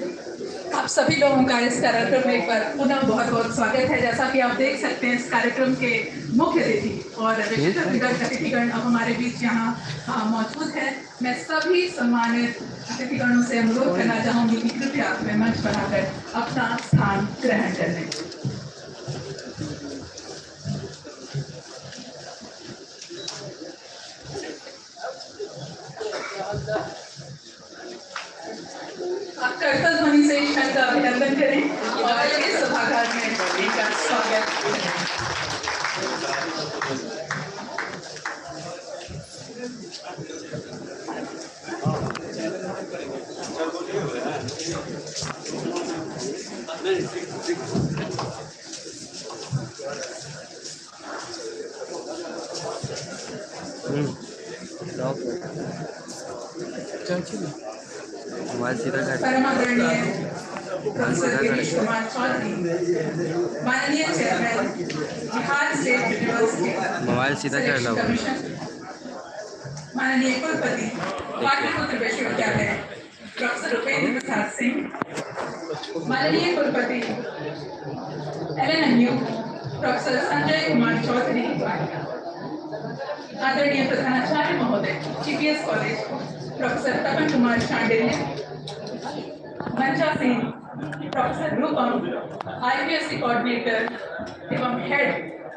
आप सभी लोगों का इस कार्यक्रम में एक बार पुनः बहुत बहुत स्वागत है। जैसा कि आप देख सकते हैं, इस कार्यक्रम के मुख्य अतिथि और विशिष्ट अतिथिगण अब हमारे बीच यहाँ मौजूद है। मैं सभी सम्मानित अतिथिगणों से अनुरोध करना चाहूंगी कि कृपया वे मंच बनाकर अपना स्थान ग्रहण कर लें। आप करतल ध्वनि से इस क्षण का अभिनंदन करें और इस सभागार में इनका स्वागत करें। परमादरणीय प्रोफेसर गिरीश कुमार चौधरी, माननीय chairman Bihar state university commission, माननीय कुलपति पाटलिपुत्र विश्वविद्यालय प्रोफेसर उपेंद्र प्रसाद सिंह, माननीय कुलपति LNMU प्रोफेसर संजय कुमार चौधरी, आदरणीय प्रधानाचार्य महोदय GPS college professor Tapan Kumar Shandilya, मंचा Singh professor Rupam IPSC coordinator एवं head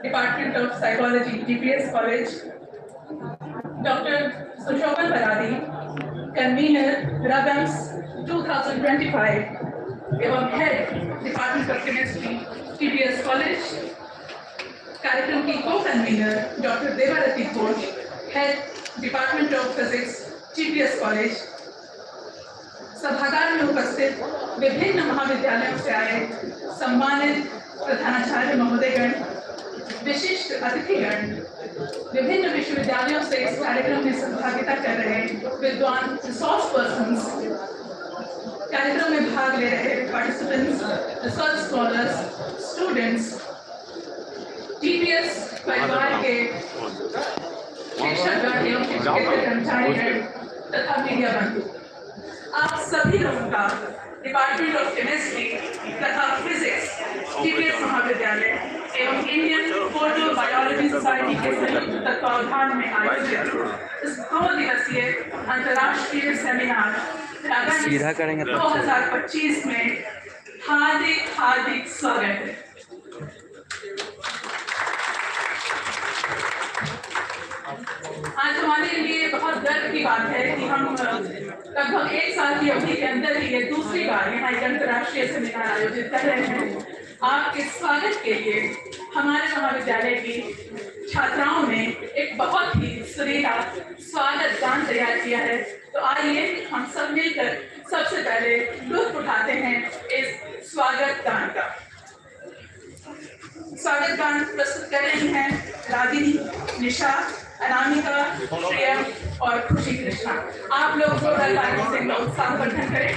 department of psychology GPS college, doctor Sushobhan Baradi convener रबम्स 2025 एवं head department of chemistry GPS college, कार्यक्रम की को convener doctor Debarati Ghosh head department of physics GPS college, सभागार में उपस्थित विभिन्न महाविद्यालयों से आए सम्मानित प्रधानाचार्य महोदयगण, विशिष्ट अतिथिगण, विभिन्न विश्वविद्यालयों से इस कार्यक्रम में सहभागिता कर रहे विद्वान रिसोर्स पर्सन्स, कार्यक्रम में भाग ले रहे participants, research scholars, students, GPS परिवार के शिक्षकगण एवं शिक्षकेतर कर्मचारीगण तथा मीडिया बंधु, आप सभी लोगों का डिपार्टमेंट ऑफ केमिस्ट्री तथा फिजिक्स GPS महाविद्यालय एवं इंडियन फोटो बायोलॉजी सोसाइटी के संयुक्त तत्वावधान में आयोजित इस 2 दिवसीय अंतर्राष्ट्रीय सेमिनार 2025 में हार्दिक स्वागत है। आज हमारे लिए बहुत गर्व की बात है कि हम लगभग 1 साल की अवधि के अंदर ही ये दूसरी बार यहाँ एक अंतर्राष्ट्रीय सेमिनार आयोजित कर रहे हैं। आपके स्वागत के लिए हमारे महाविद्यालय की छात्राओं ने एक बहुत ही सुरीला स्वागत गान तैयार किया है। तो आइए हम सब मिलकर सबसे पहले लुत्फ उठाते हैं इस स्वागत गान का। स्वागत गान प्रस्तुत कर रही हैं रागिनी, निशा, अनामिका, प्रियम और खुशी कृष्णा। आप लोग जोरदार तालियों से इनका उत्साहवर्धन करें।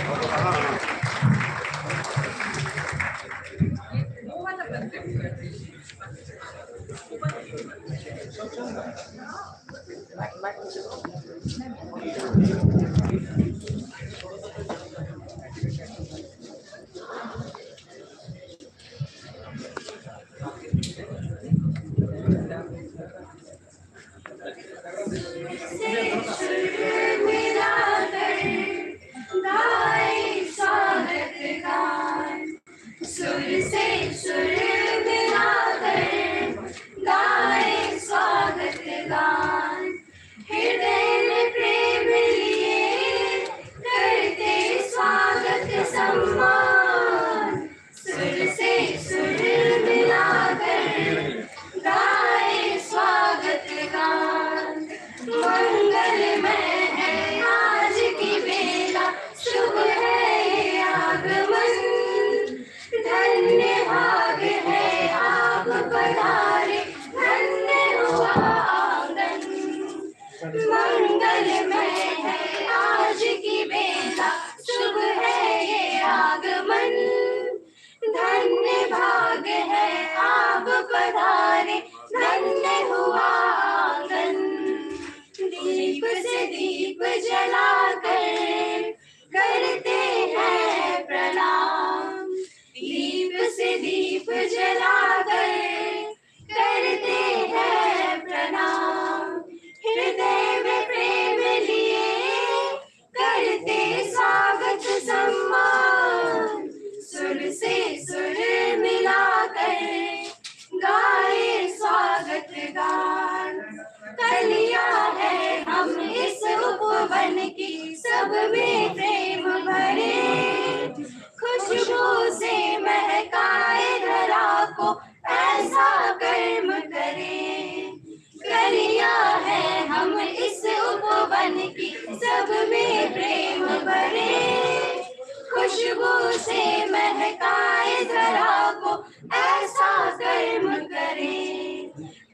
दीप जलाकर करते हैं जलाकर करते हैं प्रणाम, हृदय में प्रेम लिए करते स्वागत सम्मान, सुर से सुर मिलाकर गाए स्वागत गान। कलियां है हम इस उपवन की, सब में प्रेम भरे, खुशबू से महकाए धरा को ऐसा कर्म करे। कलियां है हम इस उपवन की, सब में प्रेम भरे, खुशबू से महकाए धरा को ऐसा कर्म करे।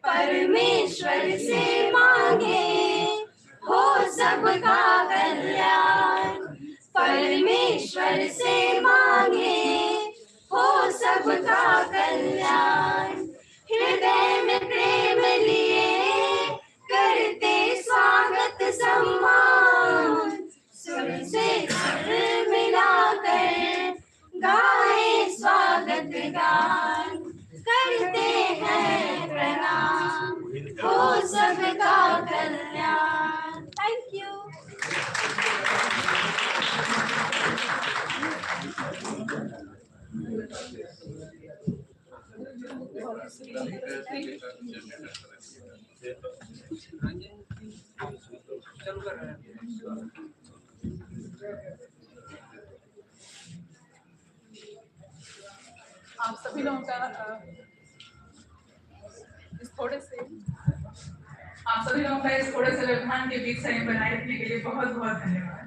परमेश्वर से मांगे हो सबका कल्याण, परमेश्वर से मांगे हो सबका कल्याण, हृदय में प्रेम लिए करते स्वागत सम्मान, सुर से सुर मिलाकर गाए स्वागत गान। करते हैं प्रणाम हो सबका कल्याण। Thank you. आप सभी लोगों का इस थोड़े से व्यवधान के बीच संयम बनाए रखने के लिए बहुत बहुत धन्यवाद।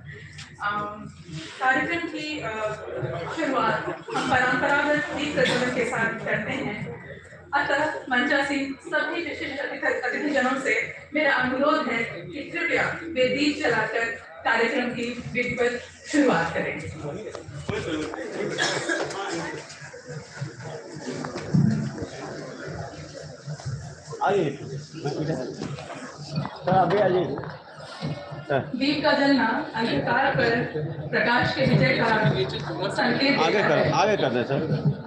कार्यक्रम की शुरुआत हम परंपरागत दीप प्रज्वलन के साथ करते हैं, अतः मंचासीन सभी विशिष्ट अतिथिजनों से मेरा अनुरोध है कि कृपया वे दीप जलाकर कार्यक्रम की विधिवत शुरुआत करें। दीप का जलना अंधकार पर प्रकाश के विजय का संकेत आगे कर दे सर।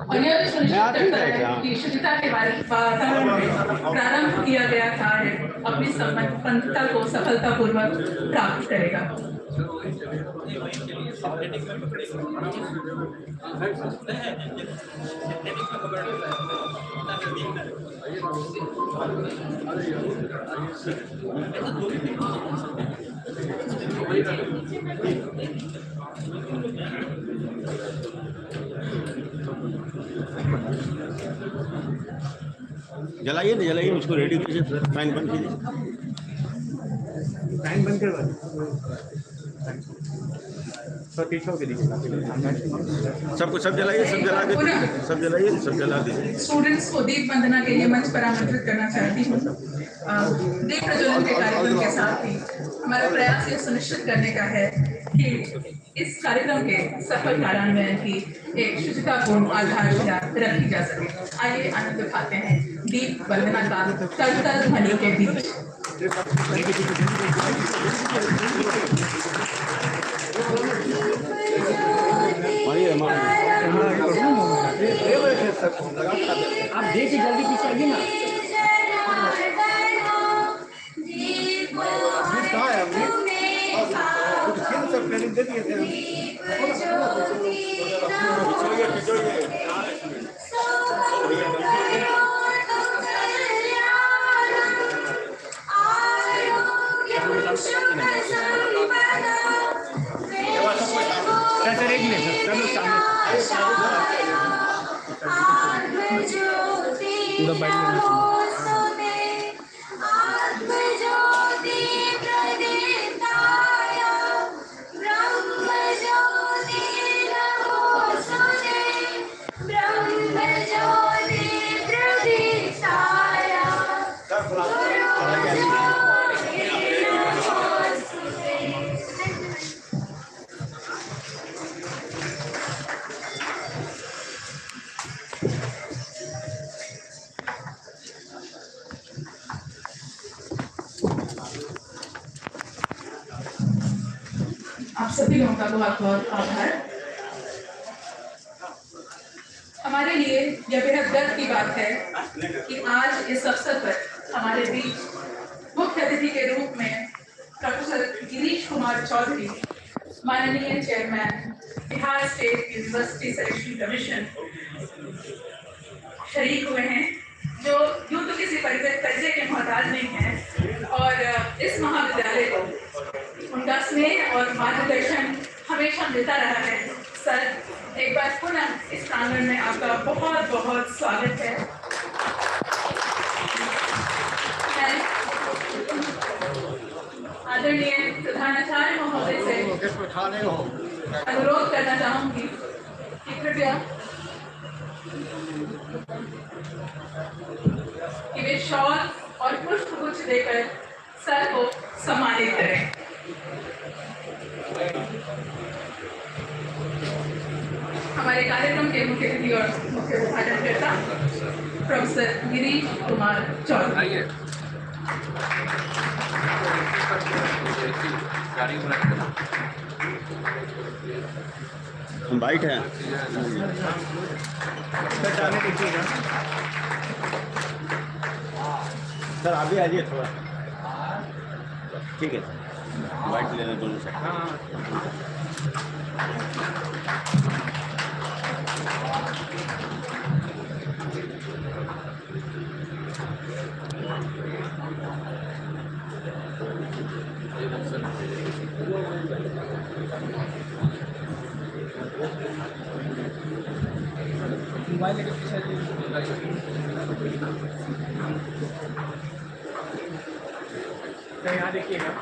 और यह भी सुनिश्चित करता है कि शुद्धता के वातावरण में प्रारंभ किया गया कार्य अपनी संपन्नता को सफलतापूर्वक प्राप्त करेगा। जलाइए ना, जलाइए, उसको रेडी कीजिए, फैन बंद कीजिए, फैन बंद करवा सबको सब जलाइए, सब जला दीजिए, सब जलाइए, सब जला दीजिए। स्टूडेंट्स को दीप वंदना के लिए मंच पर आमंत्रित करना चाहती हूँ। दीप प्रज्वलन के कार्यक्रम के साथ ही हमारा प्रयास ये सुनिश्चित करने का है कि इस कार्यक्रम के सफल कार्यान्वयन की एक शुचितापूर्ण आधारशिला रखी जा सके। आइए आनंद उठाते हैं दीप वंदना का तल ध्वनि के बीच। आप देखिए जल्दी पीछे आइए ना। सब ट्रेनिंग दे दिए थे। एक मिनट सर, पूरा बैठ आप सभी लोगों का बहुत बहुत आभार। हमारे लिए यह बेहद गर्व की बात है कि आज इस अवसर पर हमारे बीच मुख्य अतिथि के रूप में प्रोफेसर गिरीश कुमार चौधरी, माननीय chairman Bihar state university selection commission, शरीक हुए हैं, जो यूं तो किसी परिचय के मोहताज नहीं है और इस महाविद्यालय को उनका स्नेह और मार्गदर्शन हमेशा मिलता रहा है। सर, एक बार पुनः इस प्रांगण में आपका बहुत बहुत स्वागत है। आदरणीय प्रधानाचार्य महोदय से अनुरोध करना चाहूंगी कि कृपया कि वे शॉल और पुष्पगुच्छ देकर सर को सम्मानित करें। हमारे कार्यक्रम के मुख्य अतिथि और मुख्य उद्घाटनकर्ता प्रोफेसर गिरीश कुमार चौधरी। बाइट है सर, आप भी आइए थोड़ा। ठीक है, बाइट लेना दोनों से। मोबाइल लेके पीछे तो यहाँ देखिएगा।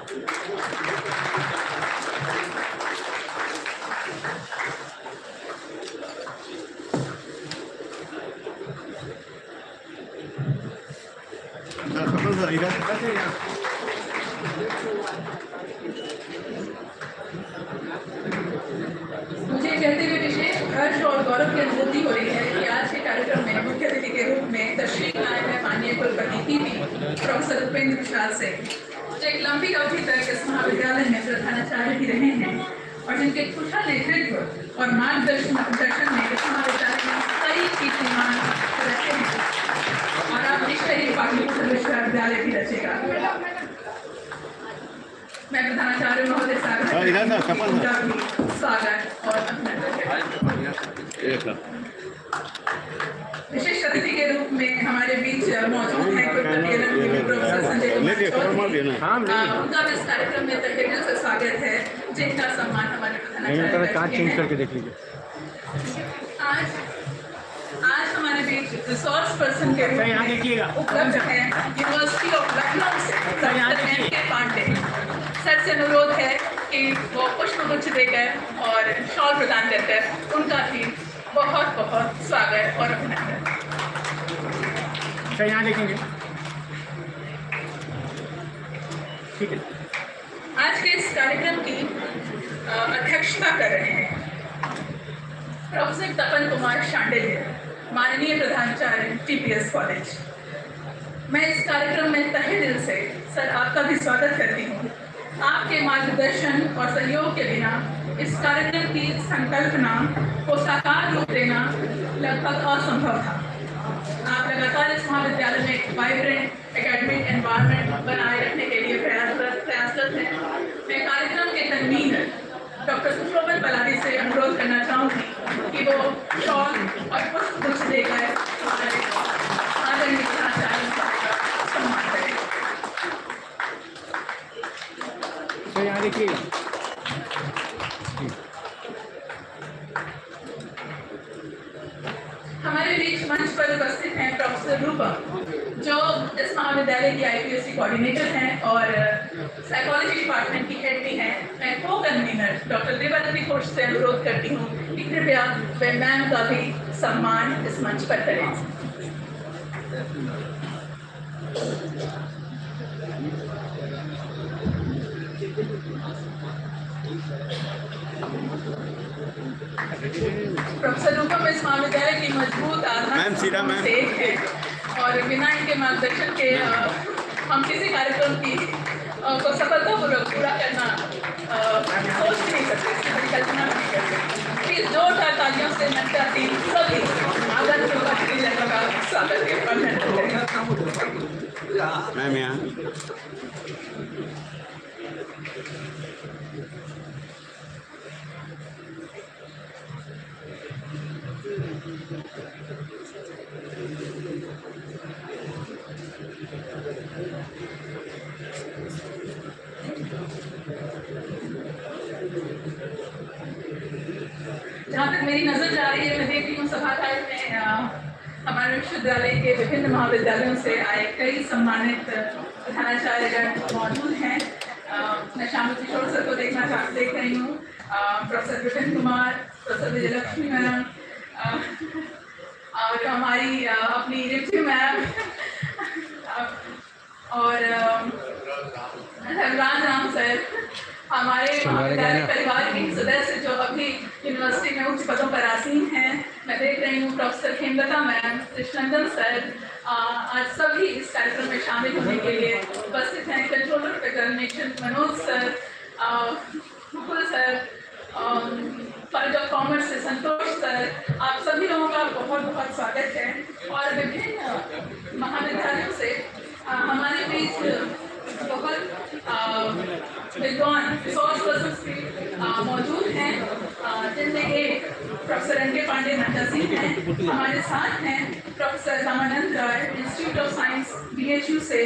मुझे कहते हुए विशेष हर्ष और गौरव की अनुभूति हो रही है कि आज के कार्यक्रम में मुख्य अतिथि के रूप में तशरीफ लाए हैं माननीय कुलपति पीवी प्रोफेसर उपेंद्र विशाल से, जो एक लंबी अवधि तक इस महाविद्यालय में प्रधानाचार्य भी रहे हैं और जिनके कुशल नेतृत्व और मार्गदर्शन में इस महाविद्यालय में कई कीर्तिमान रचे हैं और आप निश्चय ही पाटलिपुत्र विश्वविद्यालय भी रचेगा। मैं प्रधानाचार्य महोदय स्वागत और विशिष्ट अतिथि के रूप में हमारे बीच मौजूद हैं प्रोफेसर संजय कुमार, उनका इस कार्यक्रम में तहे दिल से स्वागत है, जिनका सम्मान हमारे प्रधानाचार्य। आज हमारे बीच रिसोर्स पर्सन के रूप में उपलब्ध है यूनिवर्सिटी ऑफ लखनऊ से के पांडे। सर से अनुरोध है कि वो पुष्पगुच्छ देकर और शॉल प्रदान कर उनका भी बहुत बहुत स्वागत और अभिनंदन। यहाँ देखेंगे। ठीक है। आज के इस कार्यक्रम की अध्यक्षता कर रहे हैं प्रोफेसर तपन कुमार शांडिल्य, माननीय प्रधानाचार्य टीपीएस कॉलेज। मैं इस कार्यक्रम में तहे दिल से सर आपका भी स्वागत करती हूँ। आपके मार्गदर्शन और सहयोग के बिना इस कार्यक्रम की संकल्पना को साकार रूप देना लगभग असंभव था। आप लगातार इस महाविद्यालय में एक वाइब्रेंट एकेडमिक एनवायरनमेंट बनाए रखने के लिए प्रयासरत हैं। मैं कार्यक्रम के कन्वीनर डॉक्टर सुशोभन पलानी से अनुरोध करना चाहूँगी कि वो शॉल और पुष्पगुच्छ देकर हमारे आदरणीय प्रधानाचार्य का सम्मान करें। तो यहाँ देखिए। हमारे बीच मंच पर उपस्थित हैं प्रोफेसर रूपा, जो इस महाविद्यालय की आईपीएससी कोऑर्डिनेटर हैं और साइकोलॉजी डिपार्टमेंट की हेड भी हैं। मैं को कन्वीनर डॉक्टर देवानंदी घोष से अनुरोध करती हूँ कि कृपया वे मैम का भी सम्मान इस मंच पर करें। प्रोफेसर रूपम इस महाविद्यालय की मजबूत आधार से एक है और बिना इनके मार्गदर्शन के हम किसी कार्यक्रम की को सफलतापूर्वक पूरा करना सोच नहीं सकते, कल्पना नहीं कर सकते। प्लीज जोरदार तालियों से मैं चाहती सभी स्वागत के वंदन करते हैं। मैम यहाँ जहाँ तक मेरी नजर जा रही है, मैं देख रही हूँ सभागार में हमारे विश्वविद्यालय के विभिन्न महाविद्यालयों से आए कई सम्मानित प्रधानाचार्यगण मौजूद हैं। मैं शामिल किशोर सर को देख रही हूँ, professor Vipin Kumar, professor Vijayalakshmi ma'am, और हमारी अपनी रिद्धि मैम और राम सर, हमारे महाविद्यालय परिवार के सदस्य जो अभी यूनिवर्सिटी में उच्च पदों पर आसीन हैं। मैं देख रही हूँ professor Khemlata ma'am, Krishnanandan sir, आज सभी इस कार्यक्रम में शामिल होने के लिए उपस्थित हैं। Controller of examination Manoj sir, Mukul sir, college of commerce से संतोष सर, आप सभी लोगों का बहुत बहुत स्वागत है। और विभिन्न महाविद्यालयों से हमारे बीच बहुत विद्वान रिसोर्स पर्सन्स भी मौजूद हैं, जिनमें एक प्रोफेसर एन के पांडे मेहता सिंह हैं। हमारे साथ हैं professor Ramanand Rai, institute of science BHU से,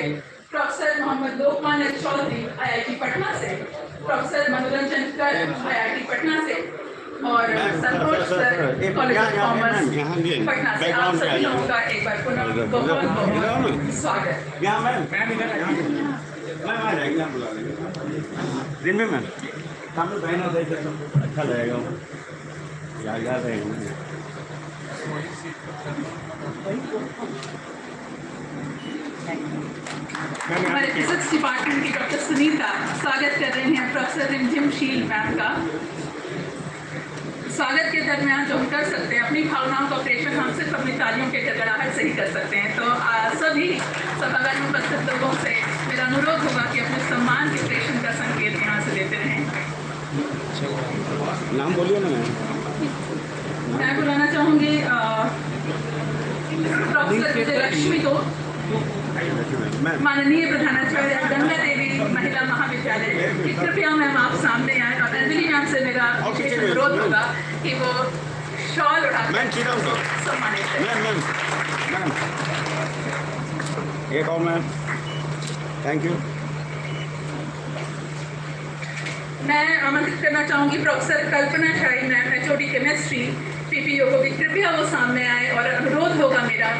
प्रोफेसर मोहम्मद लोकमान चौधरी IIT पटना से, प्रोफेसर मनोरंजन कर IIT पटना से, और Santosh sir college of commerce Patna से। आप सभी लोगों का एक बार पुनः बहुत स्वागत। यहाँ मैम मैम आ जाएंगे, हम बुला लेंगे दिन में मैम सामने बहना दे अच्छा लगेगा, यादगार रहेगा। हमारे फिजिक्स डिपार्टमेंट की डॉक्टर सुनीता स्वागत कर रहे हैं प्रोफेसर रिमझिम शील मैम का। स्वागत के दरमियान जो हम कर सकते हैं, अपनी भावनाओं का प्रेषण हम सिर्फ अपनी तालियों के गड़गड़ाहट से ही कर सकते हैं। तो सभी सभागार में उपस्थित लोगों से मेरा अनुरोध होगा कि अपने सम्मान के प्रेषण का संकेत यहाँ से देते रहें। नाम बोलिए ना मैम। मैं बुलाना चाहूँगी प्रोफेसर विजयलक्ष्मी को, माननीय प्रधानाचार्य गंगा देवी महिला महाविद्यालय, कि कृपया मैम आप सामने आए। और अंजलि मैम से मेरा विशेष अनुरोध होगा कि वो शॉल उठाकर सम्मानित करें। मैम एक और मैम, थैंक यू। मैं आमंत्रित करना चाहूँगी प्रोफेसर कल्पना शाही मैम, HOD केमिस्ट्री PPO को, कि कृपया वो सामने आए। और अनुरोध होगा मेरा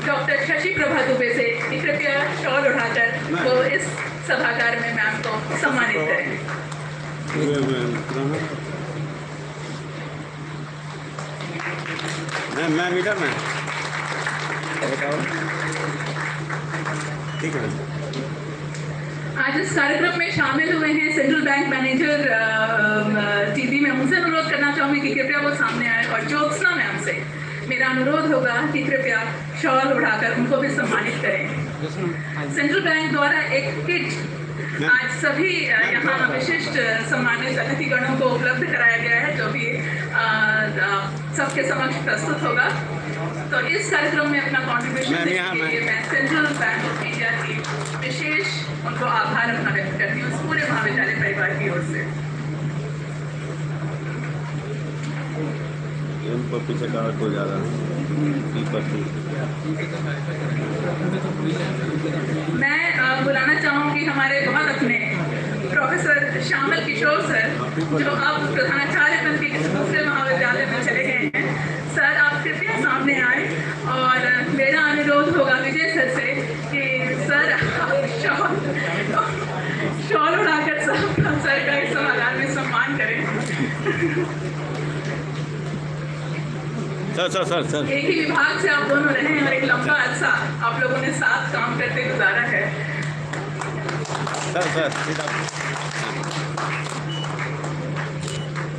डॉक्टर शशि प्रभा दुबे से कि कृपया शॉल उठाकर वो इस सभागार में मैम को सम्मानित करें। मैम इधर मैम, ठीक है। आज इस कार्यक्रम में शामिल हुए हैं central bank manager TB ma'am, उनसे अनुरोध करना चाहूँगी कि कृपया वो सामने आए। और ज्योत्सना मैम से मेरा अनुरोध होगा कि कृपया शॉल उठाकर उनको भी सम्मानित करें। सेंट्रल बैंक द्वारा एक किट आज सभी यहाँ विशिष्ट सम्मानित अतिथिगणों को उपलब्ध कराया गया है, जो भी सबके समक्ष प्रस्तुत होगा। तो इस कार्यक्रम में अपना कॉन्ट्रीब्यूशन देने के लिए मैं सेंट्रल बैंक ऑफ इंडिया की विशेष उनको आभार अपना व्यक्त करती हूँ पूरे महाविद्यालय परिवार की ओर से। पीछे का तो ज़्यादा मैं बुलाना चाहूँगी हमारे बहुत अपने प्रोफेसर श्यामल किशोर सर, जो अब प्रधानाचार्य बन के किसी दूसरे महाविद्यालय में चले गए हैं। सर आप कृपया सामने आए। और मेरा अनुरोध होगा विजय सर से कि सर शॉल उड़ाकर सर का इस सभागार में सम्मान करें। सर एक ही विभाग से आप दोनों रहे हैं और एक लंबा अरसा आप लोगों ने साथ काम करते गुजारा है। सर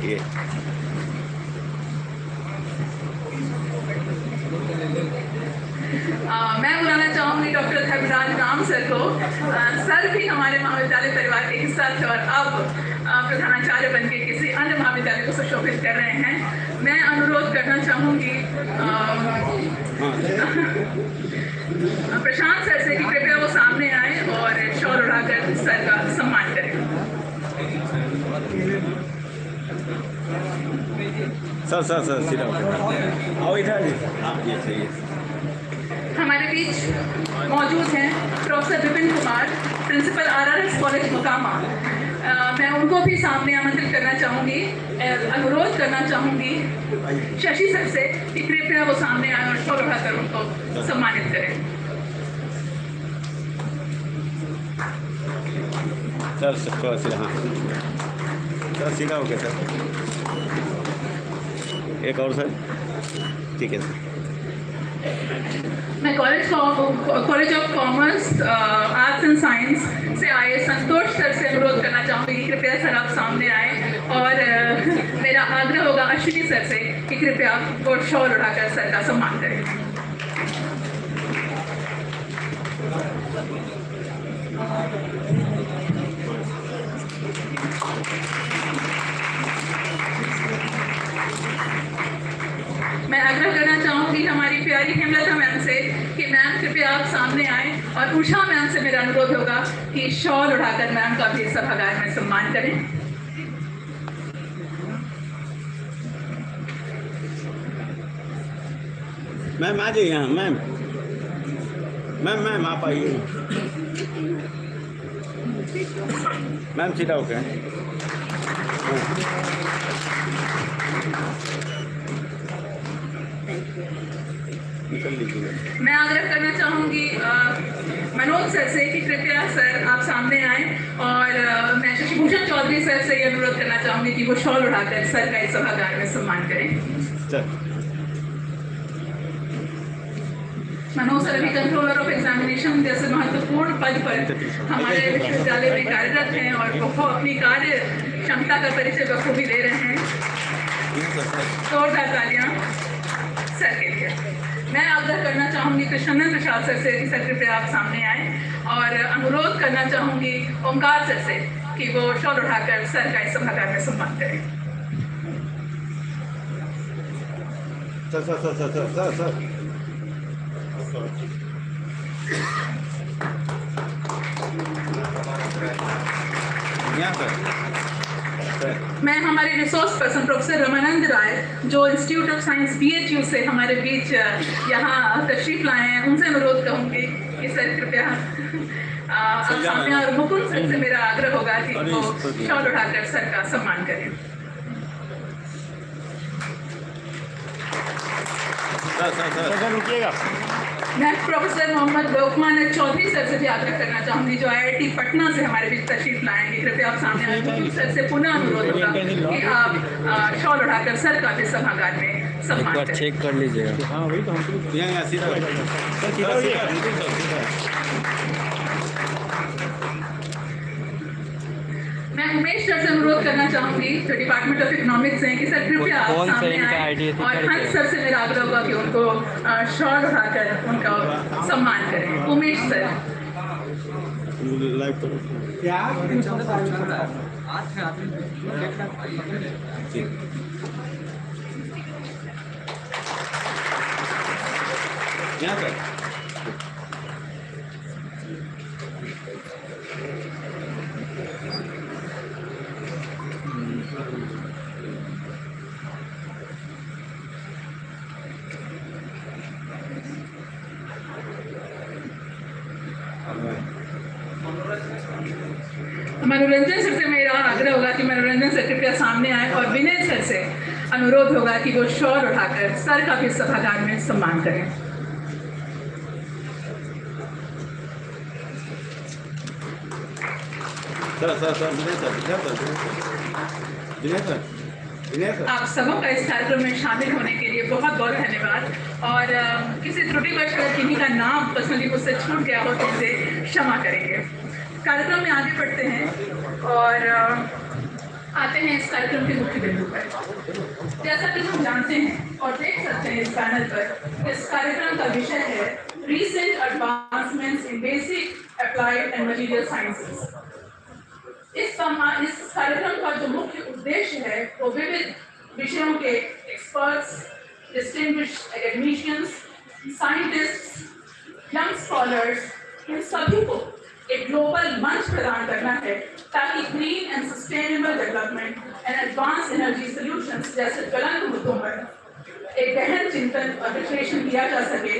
ये मैं बुलाना चाहूँगी डॉक्टर धर्मराज राम सर को। सर भी हमारे महाविद्यालय परिवार के हिस्सा थे और अब प्रधानाचार्य बनके किसी अन्य महाविद्यालय को सुशोभित कर रहे हैं। मैं अनुरोध करना चाहूँगी प्रशांत सर से कि कृपया वो सामने आए और शॉल उड़ाकर सर का सम्मान करें। सर सीधा आओ इधर। ये सही है। हमारे बीच मौजूद हैं professor Vipin Kumar, principal RRS college Mokama. मैं उनको भी सामने आमंत्रित करना चाहूँगी, अनुरोध करना चाहूँगी शशि सर से कि कृपया वो सामने आए और शॉल उठाकर उनको सम्मानित करें। सर थोड़ा सीधा। हाँ सर सीधा हो गया सर। एक और सर। ठीक है सर। मैं college of commerce arts and science से आए संतोष सर से अनुरोध करना चाहूँगी कि कृपया सर आप सामने आए और मेरा आग्रह होगा अश्विनी सर से कि कृपया वो शॉल उठाकर सर का सम्मान करें। मैं आग्रह करना चाहूँगी हमारी प्यारी हेमलता मैम से कि मैम कृपया आप सामने आए और उषा मैम से मेरा अनुरोध होगा कि शॉल उठाकर मैम का भी सभागार में सम्मान करें। मैम आ जाइए यहाँ। मैम आप आइए। मैम सीधा हो गया। मैं आग्रह करना चाहूँगी मनोज सर से कि कृपया सर आप सामने आए और मैं शशिभूषण चौधरी सर से ये अनुरोध करना चाहूँगी कि वो शॉल उठाकर सर का इस सभागार में सम्मान करें। मनोज सर अभी कंट्रोलर ऑफ एग्जामिनेशन जैसे महत्वपूर्ण पद पर हमारे विश्वविद्यालय में कार्यरत हैं और वो अपनी कार्य क्षमता का परिचय बखूबी दे रहे हैं। जोरदार तालियां सर के लिए। मैं आग्रह करना चाहूँगी कृष्णनंद प्रसाद सर से कि सर कृपया आप सामने आए और अनुरोध करना चाहूँगी ओमकार सर से कि वो शॉल उठाकर सर का इस सभागार में सम्मान करें। सर मैं हमारे रिसोर्स पर्सन प्रोफेसर रमानंद राय जो इंस्टीट्यूट ऑफ साइंस BHU से हमारे बीच यहाँ तशरीफ लाए हैं उनसे अनुरोध करूँगी कि सर कृपया आप सामने और मुकुंद सर से मेरा आग्रह होगा कि वो शॉल उठाकर सर का सम्मान करें। सर रुकिएगा। मैं प्रोफेसर मोहम्मद लोकमान चौधरी सर से भी आग्रह करना चाहूँगी जो IIT पटना से हमारे बीच तशरीफ लाएंगे। कृपया आप सामने आए। सर से पुनः अनुरोध होगा कि आप शॉल उठाकर सर का भी सभागार में सम्मान करें। चेक कर लीजिएगा। हाँ वही तो हम यहाँ मैं उमेश सर से अनुरोध करना चाहूँगी जो डिपार्टमेंट ऑफ इकोनॉमिक्स हैं कि सर कृपया आप कौन से सामने इनका आए आइडिया और हंस सर से मेरा आग्रह होगा कि उनको शॉल उठाकर उनका सम्मान करें। उमेश सर। लाइव करो। यहाँ पर मनोरंजन सर से मेरा आग्रह होगा कि मनोरंजन सर कृपया सामने आए और विनय सर से अनुरोध होगा कि वो शॉल उठाकर सर का भी सभागार में सम्मान करें। आप सबों का इस कार्यक्रम में शामिल होने के लिए बहुत बहुत धन्यवाद और किसी त्रुटिवश अगर किन्हीं का नाम पर्सनली मुझसे छूट गया हो तो मुझे क्षमा करेंगे। कार्यक्रम में आगे बढ़ते हैं और आते हैं इस कार्यक्रम के मुख्य बिंदु पर। जैसा कि हम जानते हैं और देख सकते हैं इस पैनल पर, इस कार्यक्रम का विषय है recent advancements in basic applied and material sciences. इस कार्यक्रम का जो मुख्य उद्देश्य है वो विविध विषयों के experts, distinguished academicians, scientists, young scholars, इन सभी को एक ग्लोबल मंच प्रदान करना है ताकि green and sustainable development and advance energy solutions जैसे ज्वलंत मुद्दों पर एक गहन चिंतन और विश्लेषण किया जा सके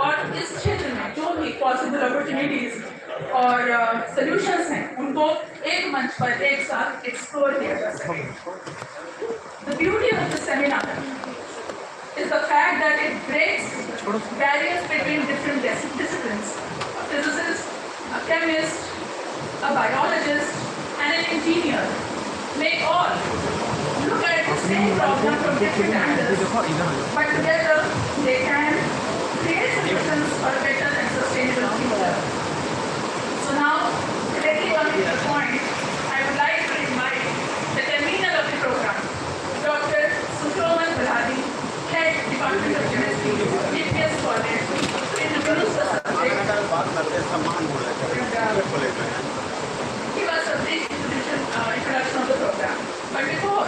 और इस क्षेत्र में जो भी पॉसिबल अपॉर्चुनिटीज और सॉल्यूशंस हैं उनको एक मंच पर एक साथ एक्सप्लोर किया जा सके। The beauty of the seminar is the fact that it breaks barriers between different disciplines. A physicist, a chemist, a biologist, and an engineer may all look at the same problem from different angles, but together they can create solutions for a better and sustainable future. So now, directly on to the point, I would like to invite the convener of the program, Dr. Sushroman Baladi, Head Department of Chemistry, JPS College, to introduce the subject. Give us a brief introduction of the program. But before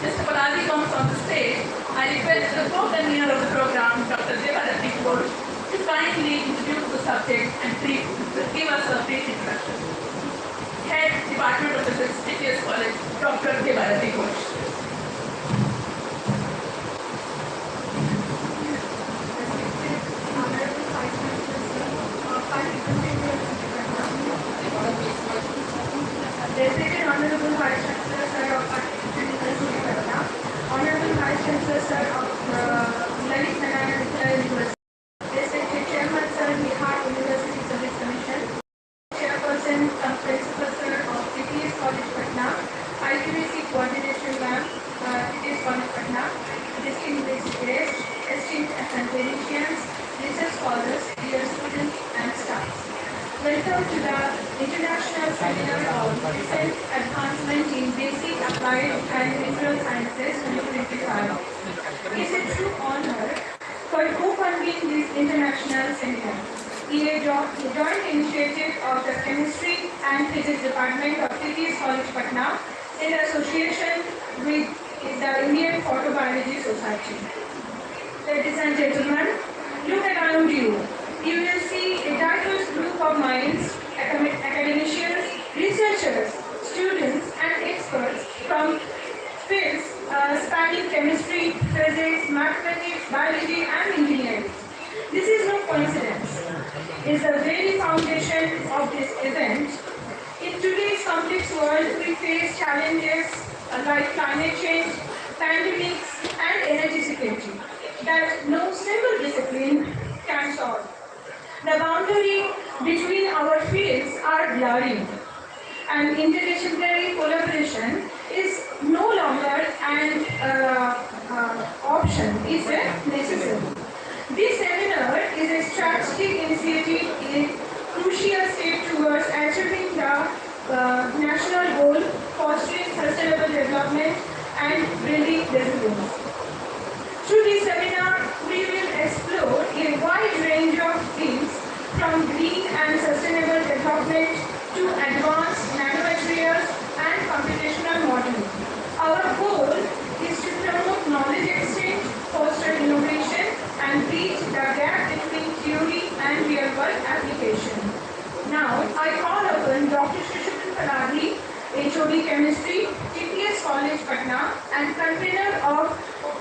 Mr. Baladi comes on the stage, I request the co-convener of the program, Dr. Devarati Ghosh, to kindly introduce the subject and give us a brief introduction. Head Department of Physics, JPS College, Dr. Devarati Ghosh. Respected Honorable Vice Chancellor Sir of University Patna, Honorable Vice Chancellor Sir of Lalit Narayana University, Respected Chairman Sir, Bihar University Service Commission, Chairperson, Principal Sir of CPS College Patna, IQAC Coordination Lab, CPS College Patna, distinguished guests, esteemed academicians, research scholars, dear students and staff. Welcome to the International Seminar on Recent Advancement in Basic, Applied and Mineral Sciences 2025. It's a true honor for co-convening this international seminar. In a joint initiative of the Chemistry and Physics Department of CPS College Patna in association with the Indian Photobiology Society. Ladies and gentlemen, look around you. You will see a diverse group of minds, academicians, researchers, students and experts from fields spanning chemistry, physics, mathematics, biology and engineering. This is no coincidence. It is the very foundation of this event. In today's complex world, we face challenges like climate change, pandemics and energy security that no single discipline can solve. The boundary between our fields are blurring, and interdisciplinary collaboration is no longer an option, it's a necessity. This seminar is a strategic initiative, a crucial step towards achieving the national goal, fostering sustainable development and building resilience. Through this seminar, we will explore a wide range of themes from green and sustainable development to advanced nanomaterials and computational modeling. Our goal is to promote knowledge exchange, foster innovation, and bridge the gap between theory and real-world application. Now, I call upon Dr. Sushroman Baladi, HOD Chemistry, JPS College Patna, and convener of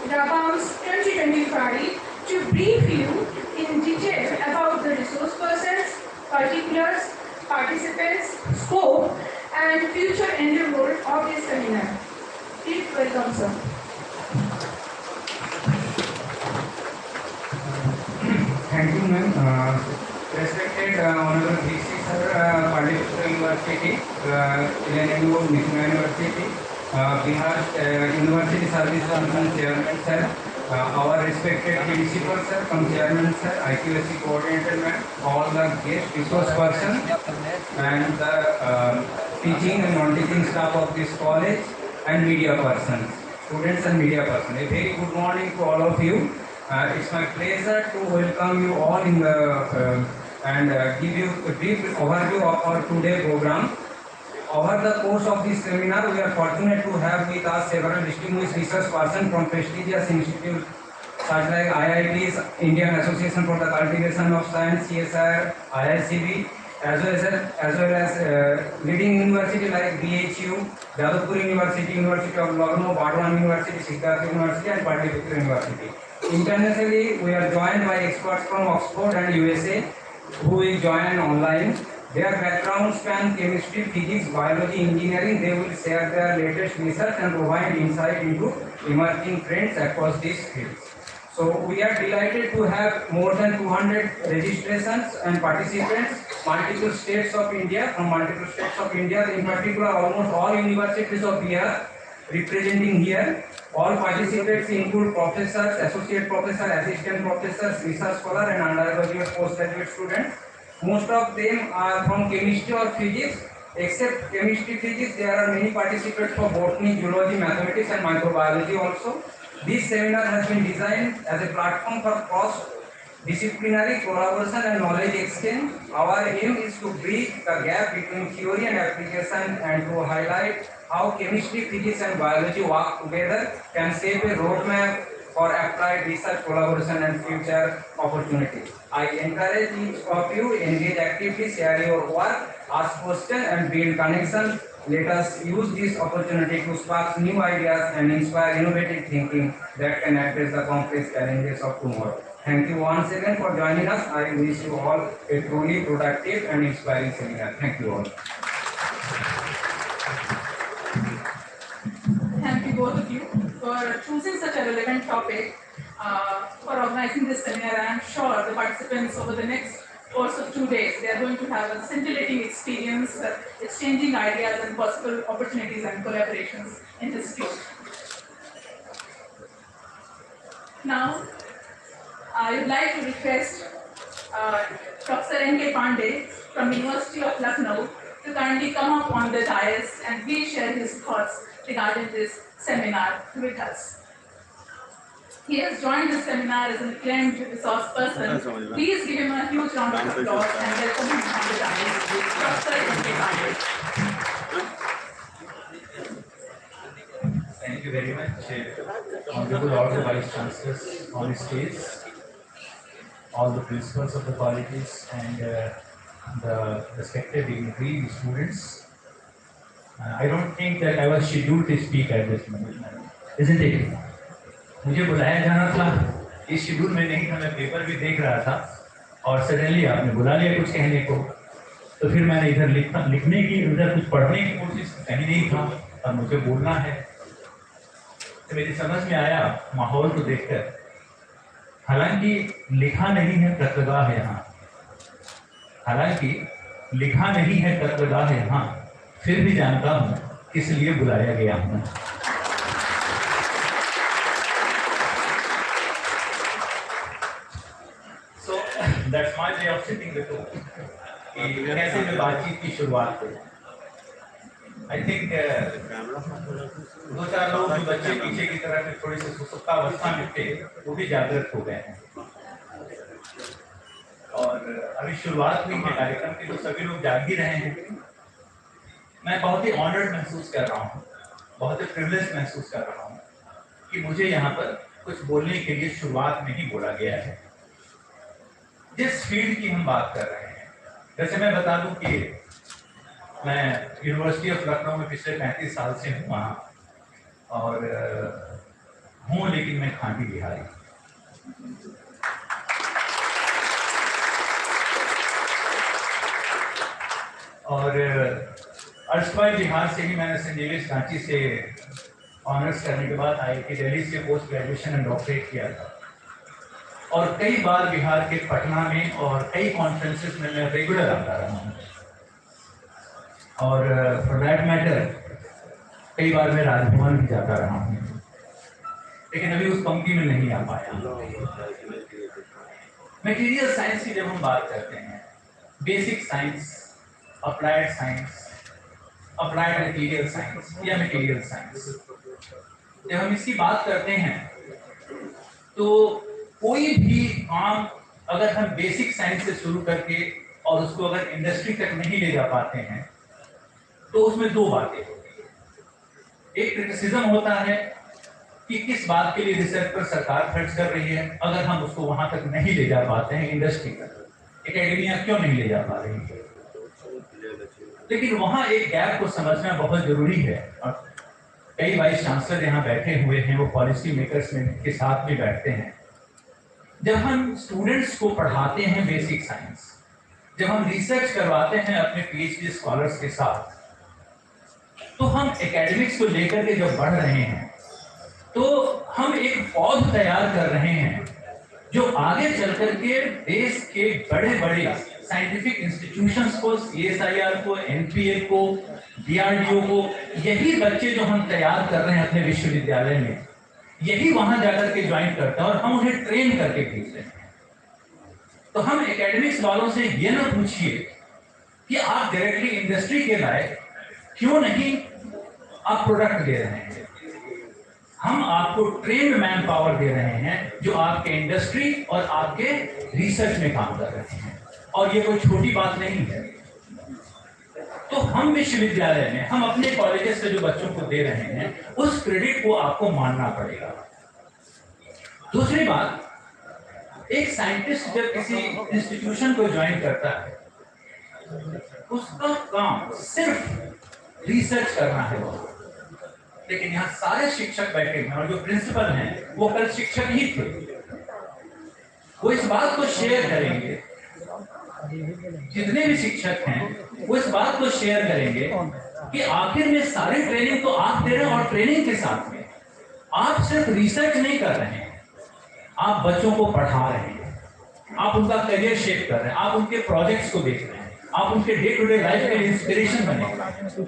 RABAMS 2025 to brief you in detail about the resource persons, particulars, participants, scope, and future endeavor of this seminar. Please welcome, sir. Thank you, ma'am. Respected Honorable VC Sir, Patliputra University, LNU University, Bihar University Service Commission Chairman Sir, our respected principal Sir, Chairman Sir, IQAC Coordinator Ma'am, all the guest resource persons, and the teaching and non-teaching staff of this college, and media persons, students and media persons. A very good morning to all of you. It's my pleasure to welcome you all in the and give you a brief overview of our today's program. Over the course of this seminar, we are fortunate to have with us several distinguished research persons from prestigious institutes such like IITs, Indian Association for the Cultivation of Science, CSIR, IICB, as well as leading universities like BHU, Jadavpur University, University of Lucknow, Bardwan University, Siddharth University, and Patliputra University. Internationally, we are joined by experts from Oxford and USA, who will join online. Their backgrounds span chemistry, physics, biology, engineering. They will share their latest research and provide insight into emerging trends across these fields. So we are delighted to have more than 200 registrations and participants, multiple states of India, In particular, almost all universities of Bihar representing here. All participants include professors, associate professors, assistant professors, research scholars, and undergraduate, postgraduate students. Most of them are from chemistry or physics. Except chemistry, physics, there are many participants for botany, zoology, mathematics, and microbiology also. This seminar has been designed as a platform for cross-disciplinary collaboration and knowledge exchange. Our aim is to bridge the gap between theory and application and to highlight how chemistry, physics, and biology work together can shape a roadmap for applied research, collaboration, and future opportunities. I encourage each of you engage actively, share your work, ask questions, and build connections. Let us use this opportunity to spark new ideas and inspire innovative thinking that can address the complex challenges of tomorrow. Thank you once again for joining us. I wish you all a truly productive and inspiring seminar. Thank you all. Thank you both of you for choosing such a relevant topic for organizing this seminar. I am sure the participants over the next course of 2 days, they are going to have a scintillating experience, exchanging ideas and possible opportunities and collaborations in this field. Now, I would like to request Professor N.K. Pandey from University of Lucknow to kindly come up on the dais and please share his thoughts regarding this seminar with us. He has joined this seminar as an acclaimed resource person. Please give him a huge round of applause and welcome him on the dais. Professor N.K. Pandey. Thank you very much, Honorable all the Vice Chancellors on the stage, all the principals of the colleges, and the respected dignitaries, students. I don't think that I was scheduled to speak at this moment, isn't it? मुझे बुलाया जाना था, इस schedule में नहीं था, मैं paper भी देख रहा था और सडनली आपने बुला लिया कुछ कहने को, तो फिर मैंने इधर लिखने की, उधर कुछ पढ़ने की कोशिश कहीं नहीं था और मुझे बोलना है, तो मेरी समझ में आया माहौल को देखकर, हालांकि लिखा नहीं है तत्वगाह है यहाँ, हालांकि लिखा नहीं है तत्वगाह है यहाँ, फिर भी जानता हूँ किस लिए बुलाया गया हूँ। So that's my way of setting the tone. कि कैसे मैं बातचीत की शुरुआत करूँ। I think दो चार लोग जो बच्चे पीछे की तरफ में थोड़ी सी सुसुप्तावस्था में थे, वो भी जागृत हो गए हैं। और अभी शुरुआत हुई है कार्यक्रम की, तो सभी लोग जाग ही रहे हैं। मैं बहुत ही ऑनर्ड महसूस कर रहा हूँ, बहुत ही प्रिविलेज महसूस कर रहा हूँ कि मुझे यहाँ पर कुछ बोलने के लिए शुरुआत में ही बोला गया है। जिस फील्ड की हम बात कर रहे हैं, जैसे मैं बता दूं कि मैं यूनिवर्सिटी ऑफ लखनऊ में पिछले 35 साल से हूँ वहाँ, और हूँ लेकिन मैं खांटी बिहारी। और अर्शवाई बिहार से ही मैंने सेंट जेवियर्स रांची से ऑनर्स करने के बाद IIT दिल्ली से पोस्ट ग्रेजुएशन एंड डॉक्टरेट किया था, और कई बार बिहार के पटना में और कई कॉन्फ्रेंसेस में मैं रेगुलर आता रहा हूँ, और फॉर दैट मैटर कई बार मैं राजभवन भी जाता रहा हूँ, लेकिन अभी उस पंक्ति में नहीं आ पाया। मटेरियल साइंस की जब हम बात करते हैं, basic science, applied science, applied material science या मटेरियल साइंस, जब हम इसकी बात करते हैं तो कोई भी काम अगर हम बेसिक साइंस से शुरू करके और उसको अगर इंडस्ट्री तक नहीं ले जा पाते हैं तो उसमें दो बातें होती है। एक क्रिटिसिज्म होता है कि किस बात के लिए रिसर्च पर सरकार खर्च कर रही है, अगर हम उसको वहां तक नहीं ले जा पाते हैं, इंडस्ट्री तक, एकेडमिया क्यों नहीं ले जा पा रही है। लेकिन वहां एक गैप को समझना बहुत जरूरी है। और कई वाइस चांसलर यहाँ बैठे हुए हैं, वो पॉलिसी मेकर्स के साथ भी बैठते हैं। जब हम स्टूडेंट्स को पढ़ाते हैं बेसिक साइंस, जब हम रिसर्च करवाते हैं अपने पीएचडी स्कॉलर्स के साथ, तो हम एकेडमिक्स को लेकर के जब बढ़ रहे हैं तो हम एक पौध तैयार कर रहे हैं जो आगे चल करके देश के बड़े बड़े साइंटिफिक इंस्टीट्यूशंस को, सीएसआईआर को, एनपीए को, डीआरडीओ को, यही बच्चे जो हम तैयार कर रहे हैं अपने विश्वविद्यालय में, यही वहां जाकर के ज्वाइन करते हैं और हम उन्हें ट्रेन करके भेज रहे हैं। तो हम एकेडमिक्स वालों से ये ना पूछिए कि आप डायरेक्टली इंडस्ट्री के लायक क्यों नहीं आप प्रोडक्ट दे रहे हैं। हम आपको ट्रेन्ड मैन पावर दे रहे हैं जो आपके इंडस्ट्री और आपके रिसर्च में काम कर रहे हैं, और ये कोई छोटी बात नहीं है। तो हम विश्वविद्यालय में, हम अपने कॉलेजेस से जो बच्चों को दे रहे हैं, उस क्रेडिट को आपको मानना पड़ेगा। दूसरी बात, एक साइंटिस्ट जब किसी इंस्टीट्यूशन को ज्वाइन करता है, उसका काम सिर्फ रिसर्च करना है वो। लेकिन यहाँ सारे शिक्षक बैठे हैं और जो प्रिंसिपल हैं वो कल शिक्षक ही थे। वो इस बात को शेयर करेंगे, जितने भी शिक्षक हैं वो इस बात को शेयर करेंगे कि आखिर में सारी ट्रेनिंग तो आप दे रहे हैं, और ट्रेनिंग के साथ में आप सिर्फ रिसर्च नहीं कर रहे हैं, आप बच्चों को पढ़ा रहे हैं, आप उनका करियर शेप कर रहे हैं, आप उनके प्रोजेक्ट्स को देख रहे हैं, आप उनके डे टू डे लाइफ के इंस्पिरेशन बने।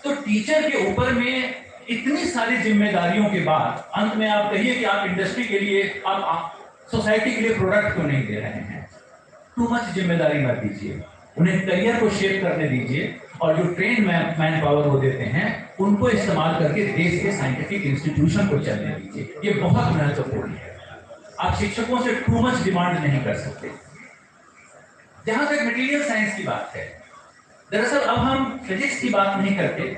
तो टीचर के ऊपर में इतनी सारी जिम्मेदारियों के बाद अंत में आप कहिए कि आप इंडस्ट्री के लिए, आप सोसाइटी के लिए प्रोडक्ट क्यों नहीं दे रहे हैं। टू मच जिम्मेदारी मत दीजिए, उन्हें करियर को शेप करने दीजिए, और जो ट्रेन मैन पावर वो देते हैं उनको इस्तेमाल करके देश के साइंटिफिक इंस्टीट्यूशन को चलने दीजिए। ये बहुत महत्वपूर्ण है। आप शिक्षकों से टू मच डिमांड नहीं कर सकते। जहां तक मटेरियल साइंस की बात है, दरअसल अब हम फिजिक्स की बात नहीं करते,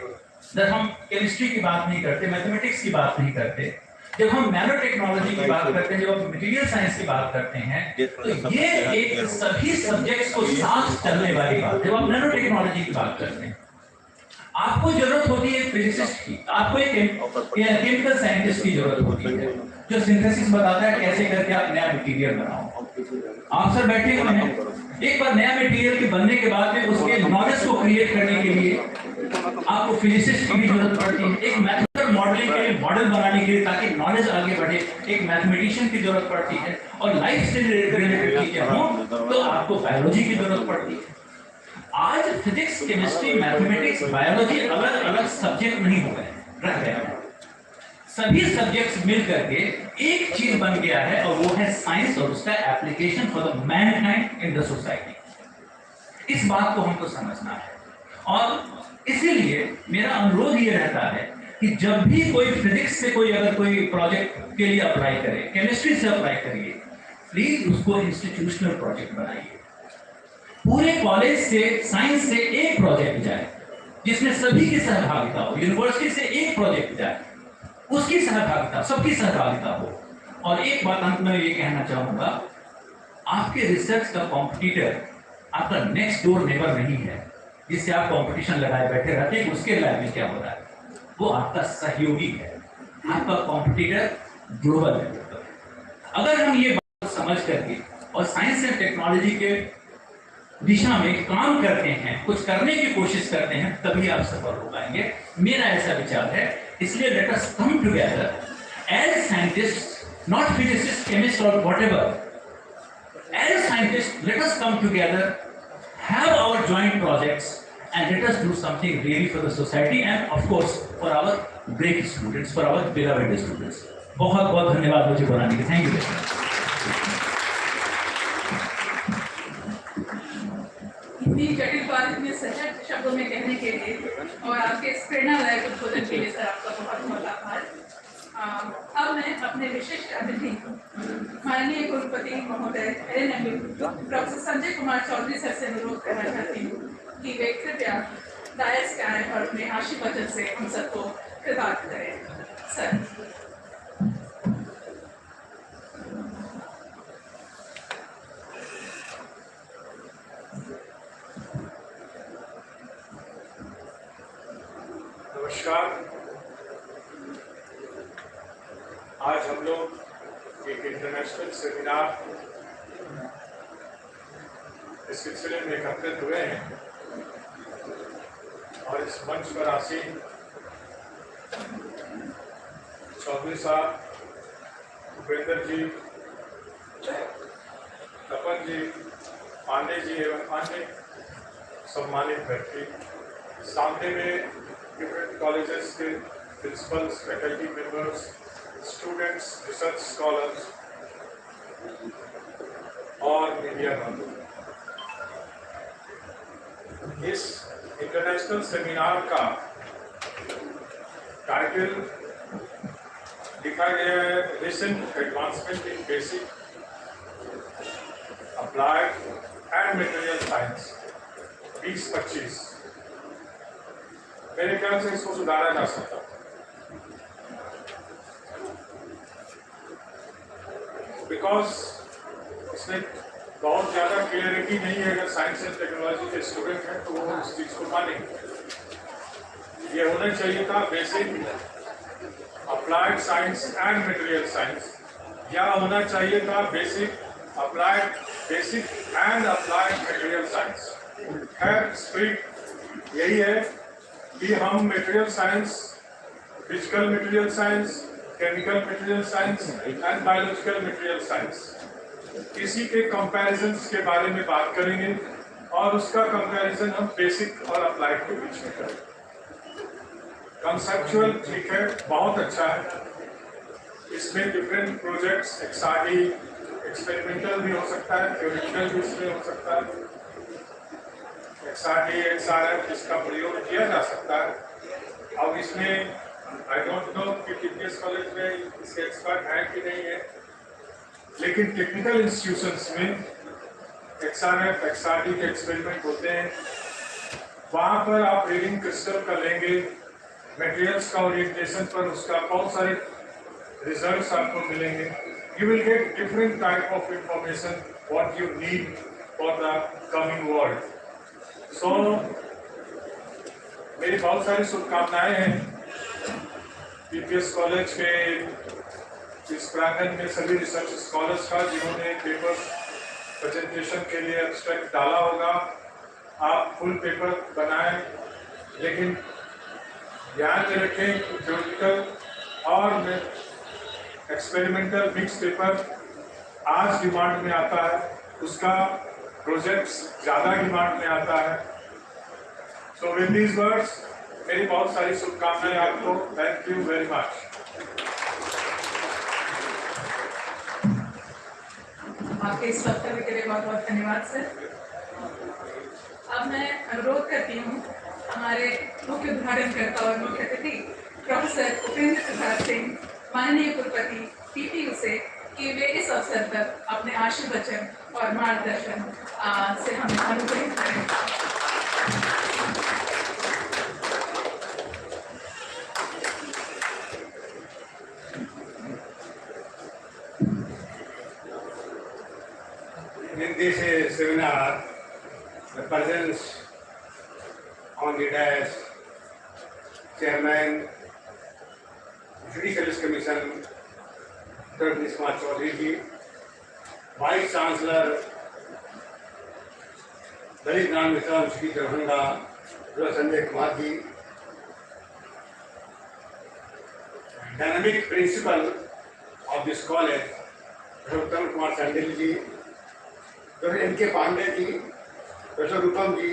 जब हम केमिस्ट्री की बात नहीं करते, मैथमेटिक्स की बात नहीं करते, जब हम नैनो टेक्नोलॉजी की बात करते हैं, जब हम मटेरियल साइंस की बात करते हैं, तो ये एक सभी सब्जेक्ट्स को साथ चलने वाली बात है। जब आप नैनो टेक्नोलॉजी की बात करते हैं, आपको जरूरत होती है एक फिजिसिस्ट की, आपको एक केमिकल साइंटिस्ट की जरूरत होती है जो सिंथेसिस बताता है कैसे करके आप नया मटेरियल बनाओ। आप सर बैठे हुए हैं, एक बार नया मटेरियल के बनने के बाद में उसके नॉलेज को क्रिएट करने के लिए आपको फिजिसिस्ट की भी जरूरत पड़ती है, एक मैथमेटिकल मॉडलिंग के लिए, मॉडल बनाने के लिए ताकि नॉलेज आगे बढ़े, एक मैथमेटिशियन की जरूरत पड़ती है, और लाइफ से रिलेटेड चीजें हो तो आपको बायोलॉजी की जरूरत पड़ती है। आज फिजिक्स, केमिस्ट्री, मैथमेटिक्स, बायोलॉजी अलग अलग सब्जेक्ट नहीं हो गए, रह गए हैं। सभी सब्जेक्ट्स मिल करके एक चीज बन गया है, और वो है साइंस और उसका application for the Mankind in the society. इस बात को हमको समझना है, और इसीलिए मेरा अनुरोध ये रहता है कि जब भी कोई फिजिक्स से कोई अगर कोई प्रोजेक्ट के लिए अप्लाई करे, केमिस्ट्री से अप्लाई करिए, प्लीज उसको इंस्टीट्यूशनल प्रोजेक्ट बनाइए। पूरे कॉलेज से, साइंस से एक प्रोजेक्ट जाए जिसमें सभी की सहभागिता हो, यूनिवर्सिटी से एक प्रोजेक्ट जाए, उसकी सहभागिता, सबकी सहभागिता हो। और एक बात अंत में ये कहना चाहूंगा, आपके रिसर्च का कॉम्पिटिटर आपका नेक्स्ट डोर नेबर नहीं है जिससे आप कंपटीशन लगाए बैठे रहते हैं उसके लैब में क्या हो रहा है, वो आपका सहयोगी है, आपका कॉम्पिटिटर ग्लोबल लेवल पर है। अगर हम ये बात समझ करके और साइंस एंड टेक्नोलॉजी के दिशा में काम करते हैं, कुछ करने की कोशिश करते हैं, तभी आप सफल हो पाएंगे। मेरा ऐसा विचार है। इसलिए let us come together as scientist, not physicist, chemist और whatever. As scientists, let us come together, have our joint projects, and let us do something really for the society and, of course, for our great students, for our beloved students. बहुत बहुत धन्यवाद मुझे बनाने के। Thank you. इतनी जटिल बात इतने सहज शब्दों में कहने के लिए और आपके इस प्रेरणादायक उद्बोधन के लिए सर आपका बहुत बहुत आभार। अब मैं अपने विशिष्ट अतिथि माननीय कुलपति महोदय LNMU doctor Sanjay Kumar Chaudhary sir से अनुरोध करना चाहती हूँ कि वे कृपया डायस का आए और अपने आशीर्वचन से हम सबको कृतार्थ करें। सर। नमस्कार। आज हम लोग एक इंटरनेशनल सेमिनार इस सिलसिले में एकत्रित हुए हैं और इस मंच पर आसीन चौधरी साहब, भूपेंद्र जी, तपन जी, पांडे जी एवं अन्य सम्मानित व्यक्ति, सामने में डिफरेंट कॉलेजेस के principles, faculty members, students, research scholars और मीडिया बंधु। इस इंटरनेशनल सेमिनार का टाइटल लिखा गया है recent advancement in basic applied and material science 2025। मेरे ख्याल से इसको सुधारा जा सकता है, बिकॉज इसमें बहुत ज़्यादा क्लियरिटी नहीं है। अगर साइंस एंड टेक्नोलॉजी के स्टूडेंट हैं तो वो इस चीज़ को मानेंगे। ये होना चाहिए था basic applied science and material science, या होना चाहिए था basic and applied material science. खैर स्पिरिट यही है कि हम material science, physical material science, chemical material science and biological material science, इसी के कंपैरिजन्स के बारे में बात करेंगे और उसका कंपैरिजन हम बेसिक और अप्लाइड के बीच में करेंगे। कंसेप्चुअल ठीक है, बहुत अच्छा है। इसमें डिफरेंट प्रोजेक्ट्स, एक्सआरडी, एक्सपेरिमेंटल भी हो सकता है, थ्योरेटिकल भी इसमें हो सकता है। एक्सआरडी, एक्सआरएफ इसका प्रयोग किया जा सकता है। अब इसमें आई डोंट नो कि टीपीएस कॉलेज में इसके एक्सपर्ट हैं कि नहीं है, लेकिन टेक्निकल इंस्टीट्यूशंस में एक्सआरएफ, एक्सआरडी के एक्सपेरिमेंट होते हैं। वहाँ पर आप रीडिंग क्रिस्टल का लेंगे, मटेरियल्स का ओरिएंटेशन पर उसका बहुत सारे रिजल्ट्स आपको मिलेंगे। You will get different type of information what you need for the coming world. So मेरी बहुत सारी शुभकामनाएं हैं टीपीएस कॉलेज के इस प्रांगण में सभी रिसर्च स्कॉलर्स का, जिन्होंने पेपर प्रेजेंटेशन के लिए एब्स्ट्रैक्ट डाला होगा। आप फुल पेपर बनाएं, लेकिन ध्यान में रखें कि थ्योरेटिकल और एक्सपेरिमेंटल मिक्स पेपर आज डिमांड में आता है, उसका प्रोजेक्ट्स ज़्यादा डिमांड में आता है। सो विद दीज वर्ड्स मेरी बहुत सारी शुभकामनाएं आपको। Thank you very much. आपके इस वक्तव्य के लिए बहुत बहुत धन्यवाद सर। अब मैं अनुरोध करती हूँ हमारे मुख्य उद्घाटनकर्ता और मुख्य अतिथि प्रोफेसर उपेंद्र प्रसाद सिंह, माननीय कुलपति टीपीयू से, कि वे इस अवसर पर अपने आशीर्वचन और मार्गदर्शन से हमें अनुग्रहित करें। In this seminar, the presence on the dais, Chairman, Judicial Commission, Dr. Nisma Chaudhary ji, Vice Chancellor, Dalit Gyan Mission, Shri Darbhanga, Dr. Sanjay Kumar ji, Dynamic Principal of this college, Dr. Uttam Kumar Sandil ji, doctor N K. Pande ji, doctor Rupam ji,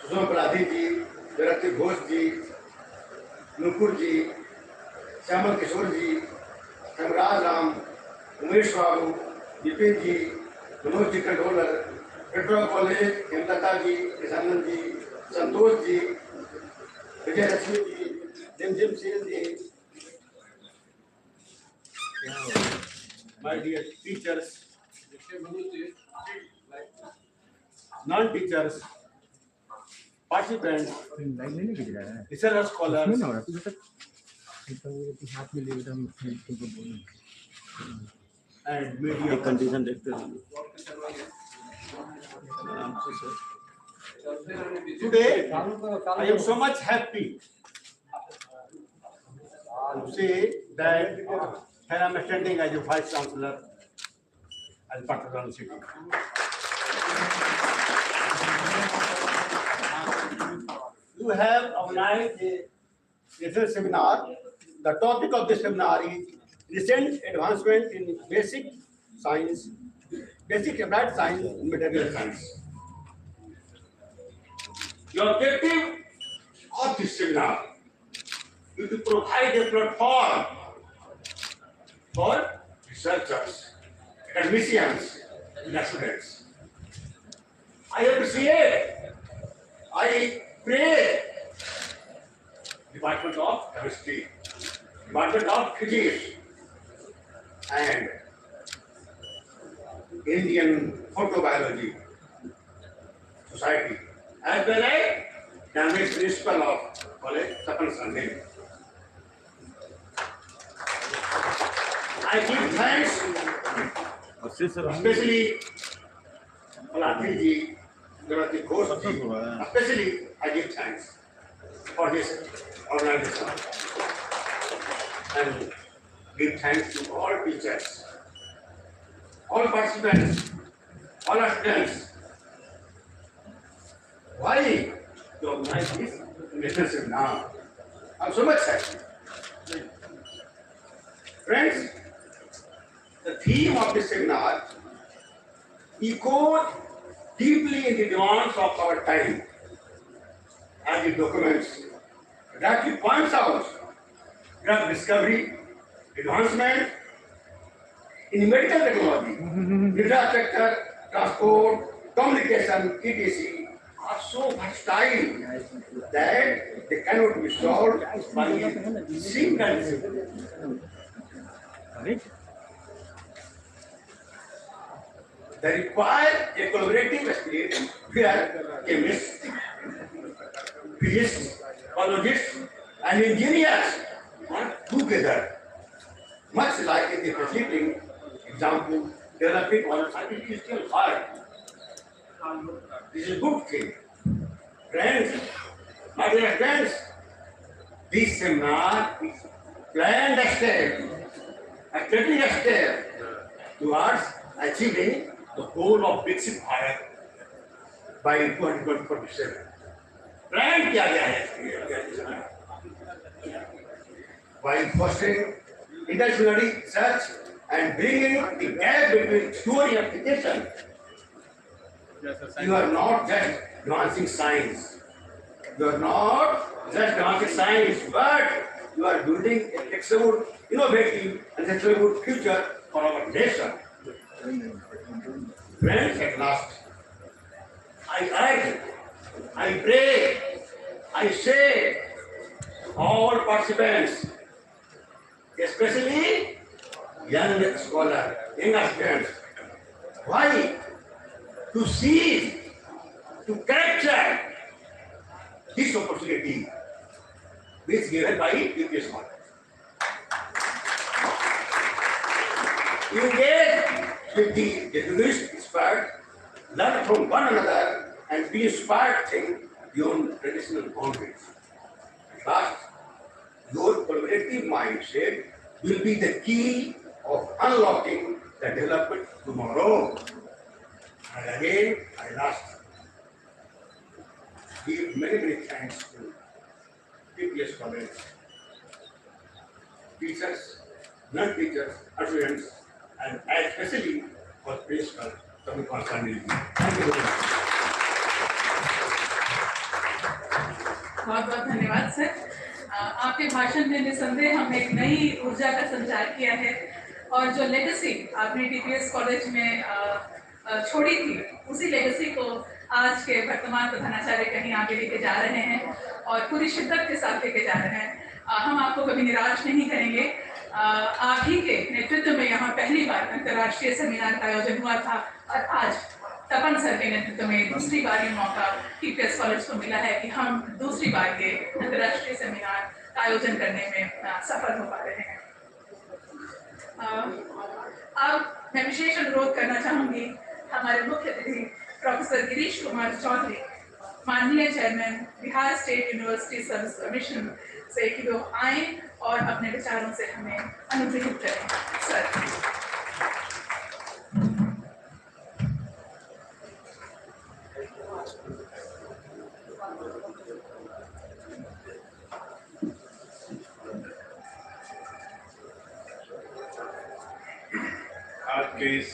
Sushma Baladhi ji, Virakti Ghosh ji, Nupur ji, Shyamal Kishore ji, Hemraj Ram, Umesh Babu, Vipin ji, Manoj ji controller, petrol college, Hemlata ji, Kisanand ji, Santosh ji, Vijay Lakshmi ji, Jimjim Singh ji, my dear teachers, non-teachers, participants, line नहीं खींच रहा है research scholars, नहीं हो रहा तुझे तक हाथ में ले बेटा तुमको बोलूं and media condition देखते हैं. Today, I am so much happy to say that here I am attending as a Vice Chancellor at Patna City. You have organized a research seminar. The topic of this seminar is recent advancement in basic science, basic applied science and material science. The objective of this seminar is to provide a platform for researchers, academicians, and students. I appreciate, I praise Department of Chemistry, Department of Physics, and Indian Photobiology Society, as well as Cambridge Principal of College, Tapan Sandhi. I give thanks, especially Palathi ji, Gurati Ghosh ji, especially I give thanks for this organization and give thanks to all teachers, all participants, all students. Why to organize this national seminar? I'm so much happy. Friends, the theme of this seminar echoed deeply in the demands of our time, as it documents that it points out drug discovery, advancement in medical technology, infrastructure, transport, communication, etc. are so versatile that they cannot be solved by a single discipline. They require a collaborative spirit where chemists, physicists, biologists, and engineers work together, much like in the preceding example, developing on artificial heart. This is a good thing. Friends, my dear friends, this seminar is planned step, a strategic step towards achieving the goal of Viksit Bharat by 2027. Plan किया गया है while fostering interdisciplinary research and bringing the gap between theory and application. You are not just advancing science. You are not just advancing science, but you are building a flexible, innovative, and sustainable future for our nation. Friends, at last, I urge, I pray, I say, all participants, especially young scholars, young students, why to seize, to capture this opportunity which is given by UPS College. Engage with the distinguished experts, learn from one another, and be inspired think beyond traditional boundaries. Last, your collaborative mindset will be the key of unlocking the development tomorrow. And again, I last give many thanks to UPS College, teachers, non-teachers, students, and especially for principal, Tapan Sandhi. Thank you very much. बहुत बहुत धन्यवाद sir. आपके भाषण में निसंदेह हमने एक नई ऊर्जा का संचार किया है और जो लेगेसी आपने टीपीएस कॉलेज में छोड़ी थी, उसी लेगेसी को आज के वर्तमान प्रधानाचार्य कहीं आगे लेके जा रहे हैं और पूरी शिद्दत के साथ लेके जा रहे हैं। हम आपको कभी निराश नहीं करेंगे। आप ही के नेतृत्व में यहाँ पहली बार अंतर्राष्ट्रीय सेमिनार का आयोजन हुआ था और आज तपन सर के नेतृत्व में दूसरी बार ये मौका TPS कॉलेज को मिला है कि हम दूसरी बार ये अंतर्राष्ट्रीय सेमिनार का आयोजन करने में सफल हो पा रहे हैं। अब मैं विशेष अनुरोध करना चाहूंगी हमारे मुख्य अतिथि प्रोफेसर गिरीश कुमार चौधरी, माननीय chairman Bihar state university service commission से, कि वो आए और अपने विचारों से हमें अनुग्रहित करें। सर। आज के इस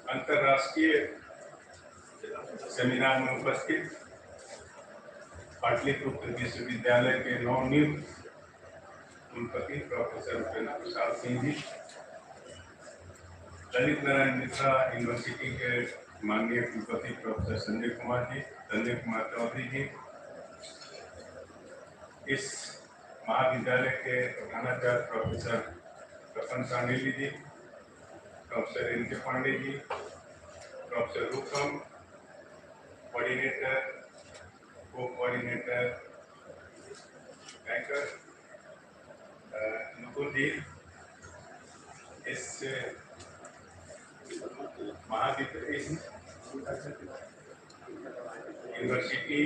अंतर्राष्ट्रीय सेमिनार में उपस्थित पाटलिपुत्र विश्वविद्यालय के नवनियुक्त कुलपति प्रोफेसर उपेंद्र प्रसाद सिंह जी, ललित नारायण मिश्रा यूनिवर्सिटी के माननीय कुलपति प्रोफेसर संजय कुमार चौधरी जी, इस महाविद्यालय के प्रधानाचार्य प्रोफेसर तपन सांडेली जी, professor NK Pandey ji, professor रूपम, कोऑर्डिनेटर, को-कोऑर्डिनेटर, बैंकर नुपुर जी, इस यूनिवर्सिटी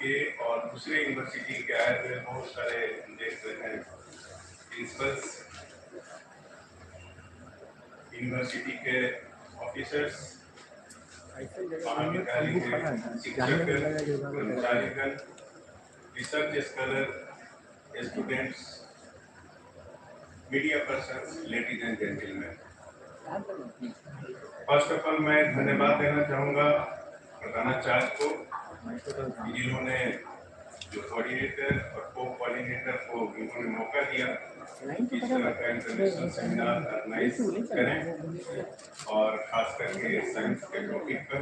के और दूसरे यूनिवर्सिटी के आए हुए बहुत सारे देख रहे हैं प्रिंसिपल्स, यूनिवर्सिटी के ऑफिसर्स, महाविद्यालय के शिक्षक, कर्मचारीगण, research scholar, students, media persons, ladies and gentleman. First of all मैं धन्यवाद देना चाहूँगा प्रधानाचार्य को, जिन्होंने जो कोऑर्डिनेटर और को-कोऑर्डिनेटर को उन्होंने मौका दिया इस तरह का इंटरनेशनल सेमिनार ऑर्गेनाइज करें और खास करके साइंस के टॉपिक पर।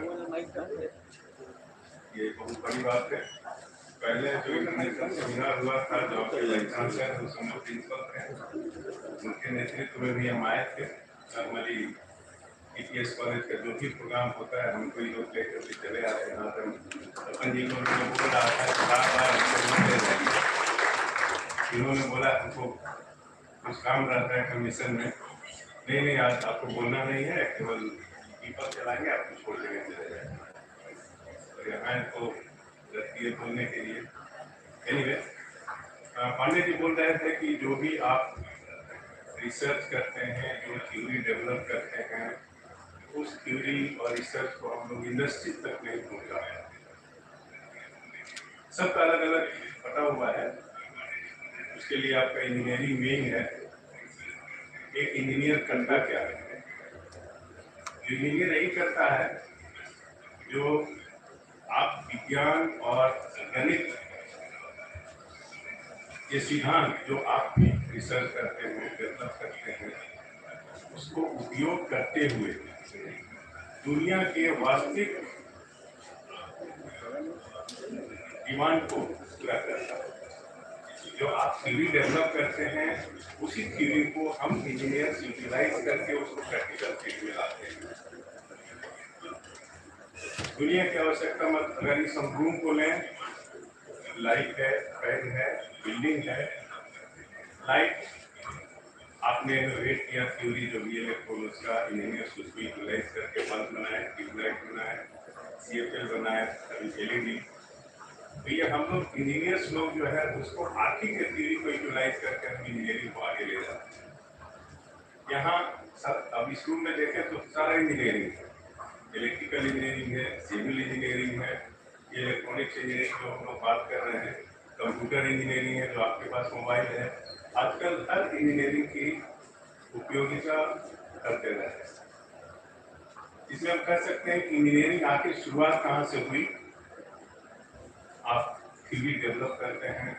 ये बहुत बड़ी बात है। पहले जो इंटरनेशनल सेमिनार हुआ था जो आपके लेक्चर सर उस समय प्रिंसिपल थे, उनके नेतृत्व में भी हम आए थे। नॉर्मली TPS कॉलेज का जो भी प्रोग्राम होता है हम कोई लोग लेकर के चले आते हैं। अपन जी को बोल रहा था इन्होंने बोला हमको कुछ काम रहता है कमीशन में, नहीं आज आपको बोलना नहीं है, केवल पीपल चलाएंगे, आपको छोड़ देंगे चले जाएंगे। तो यहाँ तो रहती है बोलने के लिए। एनीवे, पांडे जी बोल रहे थे कि जो भी आप रिसर्च करते हैं, जो थ्योरी डेवलप करते हैं, उस थ्योरी और रिसर्च को हम लोग इंडस्ट्री तक नहीं पहुँचा है। सबका अलग अलग पता हुआ है, उसके लिए आपका इंजीनियरिंग मेन है। एक इंजीनियर करता क्या है? इंजीनियर यही करता है जो आप विज्ञान और गणित के सिद्धांत जो आप रिसर्च करते हैं, डेवलप करते हैं, उसको उपयोग करते हुए दुनिया के वास्तविक डिमांड को पूरा करता है। जो आप थ्योरी डेवलप करते हैं उसी थ्योरी को हम इंजीनियर्स यूटिलाइज करके उसको प्रैक्टिकल फील्ड में लाते हैं। दुनिया की आवश्यकता मत, अगर इस हम रूम को लें, लाइट है, फैन है, बिल्डिंग है। लाइट आपने इनोवेट किया थ्योरी जो भी इलेक्ट्रॉन उसका इंजीनियर्स उसको यूटिलाइज करके बल्ब बनाए, ट्यूबलाइट बनाए, CFL बनाए, अभी LED। तो ये हम लोग इंजीनियर्स लोग जो है उसको आर्थिक थ्योरी को यूटिलाइज करके हम इंजीनियरिंग को आगे ले जाते हैं। यहाँ अब इस रूम में देखें तो सारा इंजीनियरिंग है, इलेक्ट्रिकल इंजीनियरिंग है, सिविल इंजीनियरिंग है, इलेक्ट्रॉनिक्स इंजीनियरिंग जो हम लोग बात कर रहे हैं, कंप्यूटर इंजीनियरिंग है जो आपके पास मोबाइल है। आजकल हर इंजीनियरिंग की उपयोगिता करते रहे हैं। इसमें हम कह सकते हैं कि इंजीनियरिंग आखिर शुरुआत कहाँ से हुई। आप थ्योरी डेवलप करते हैं,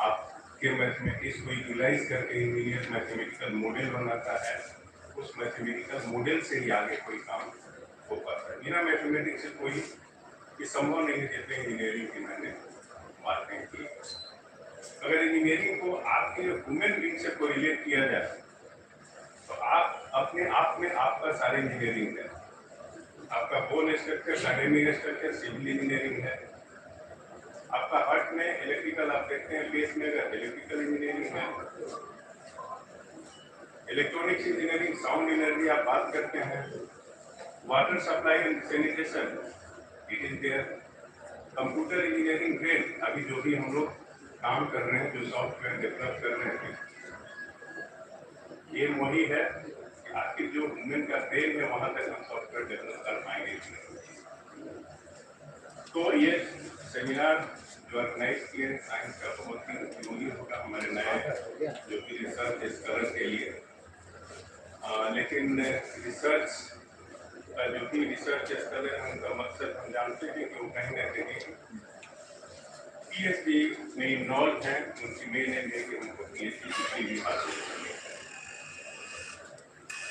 आपके मैथमेटिक्स को यूटिलाइज करके इंजीनियर मैथमेटिकल मॉडल बनाता है, उस मैथमेटिकल मॉडल से ही आगे कोई काम हो पाता है। बिना मैथमेटिक्स से कोई ये संभव नहीं है। जितने इंजीनियरिंग की मैंने बातें की, अगर इंजीनियरिंग को आपके ह्यूमन बीइंग से कोरिलेट किया जाए तो आप अपने आप में आपका सारे इंजीनियरिंग है। आपका bone structure, dynamic structure civil engineering है। आपका हार्ट में इलेक्ट्रिकल आप देखते हैं, बेस में अगर इलेक्ट्रिकल इंजीनियरिंग है। इलेक्ट्रॉनिक्स इंजीनियरिंग, साउंड एनर्जी आप बात करते हैं। Water supply and sanitation it is there. Computer engineering grade, अभी जो भी हम लोग काम कर रहे हैं, जो सॉफ्टवेयर डेवलप कर रहे हैं, ये वही है कि आखिर जो ह्यूमन का ब्रेन है वहां तक हम सॉफ्टवेयर डेवलप कर पाएंगे। तो ये सेमिनार जो ऑर्गेनाइज किए हैं साइंस का बहुत ही उपयोगी होगा हमारे नए जो कि रिसर्च स्कॉलर के लिए। लेकिन रिसर्च का जो भी रिसर्च स्कॉलर है उनका मकसद हम जानते हैं कि वो कहीं ना कहीं पीएचडी में इन्वॉल्व हैं। उनकी मेन एम है कि उनको पीएचडी भी हासिल करनी है।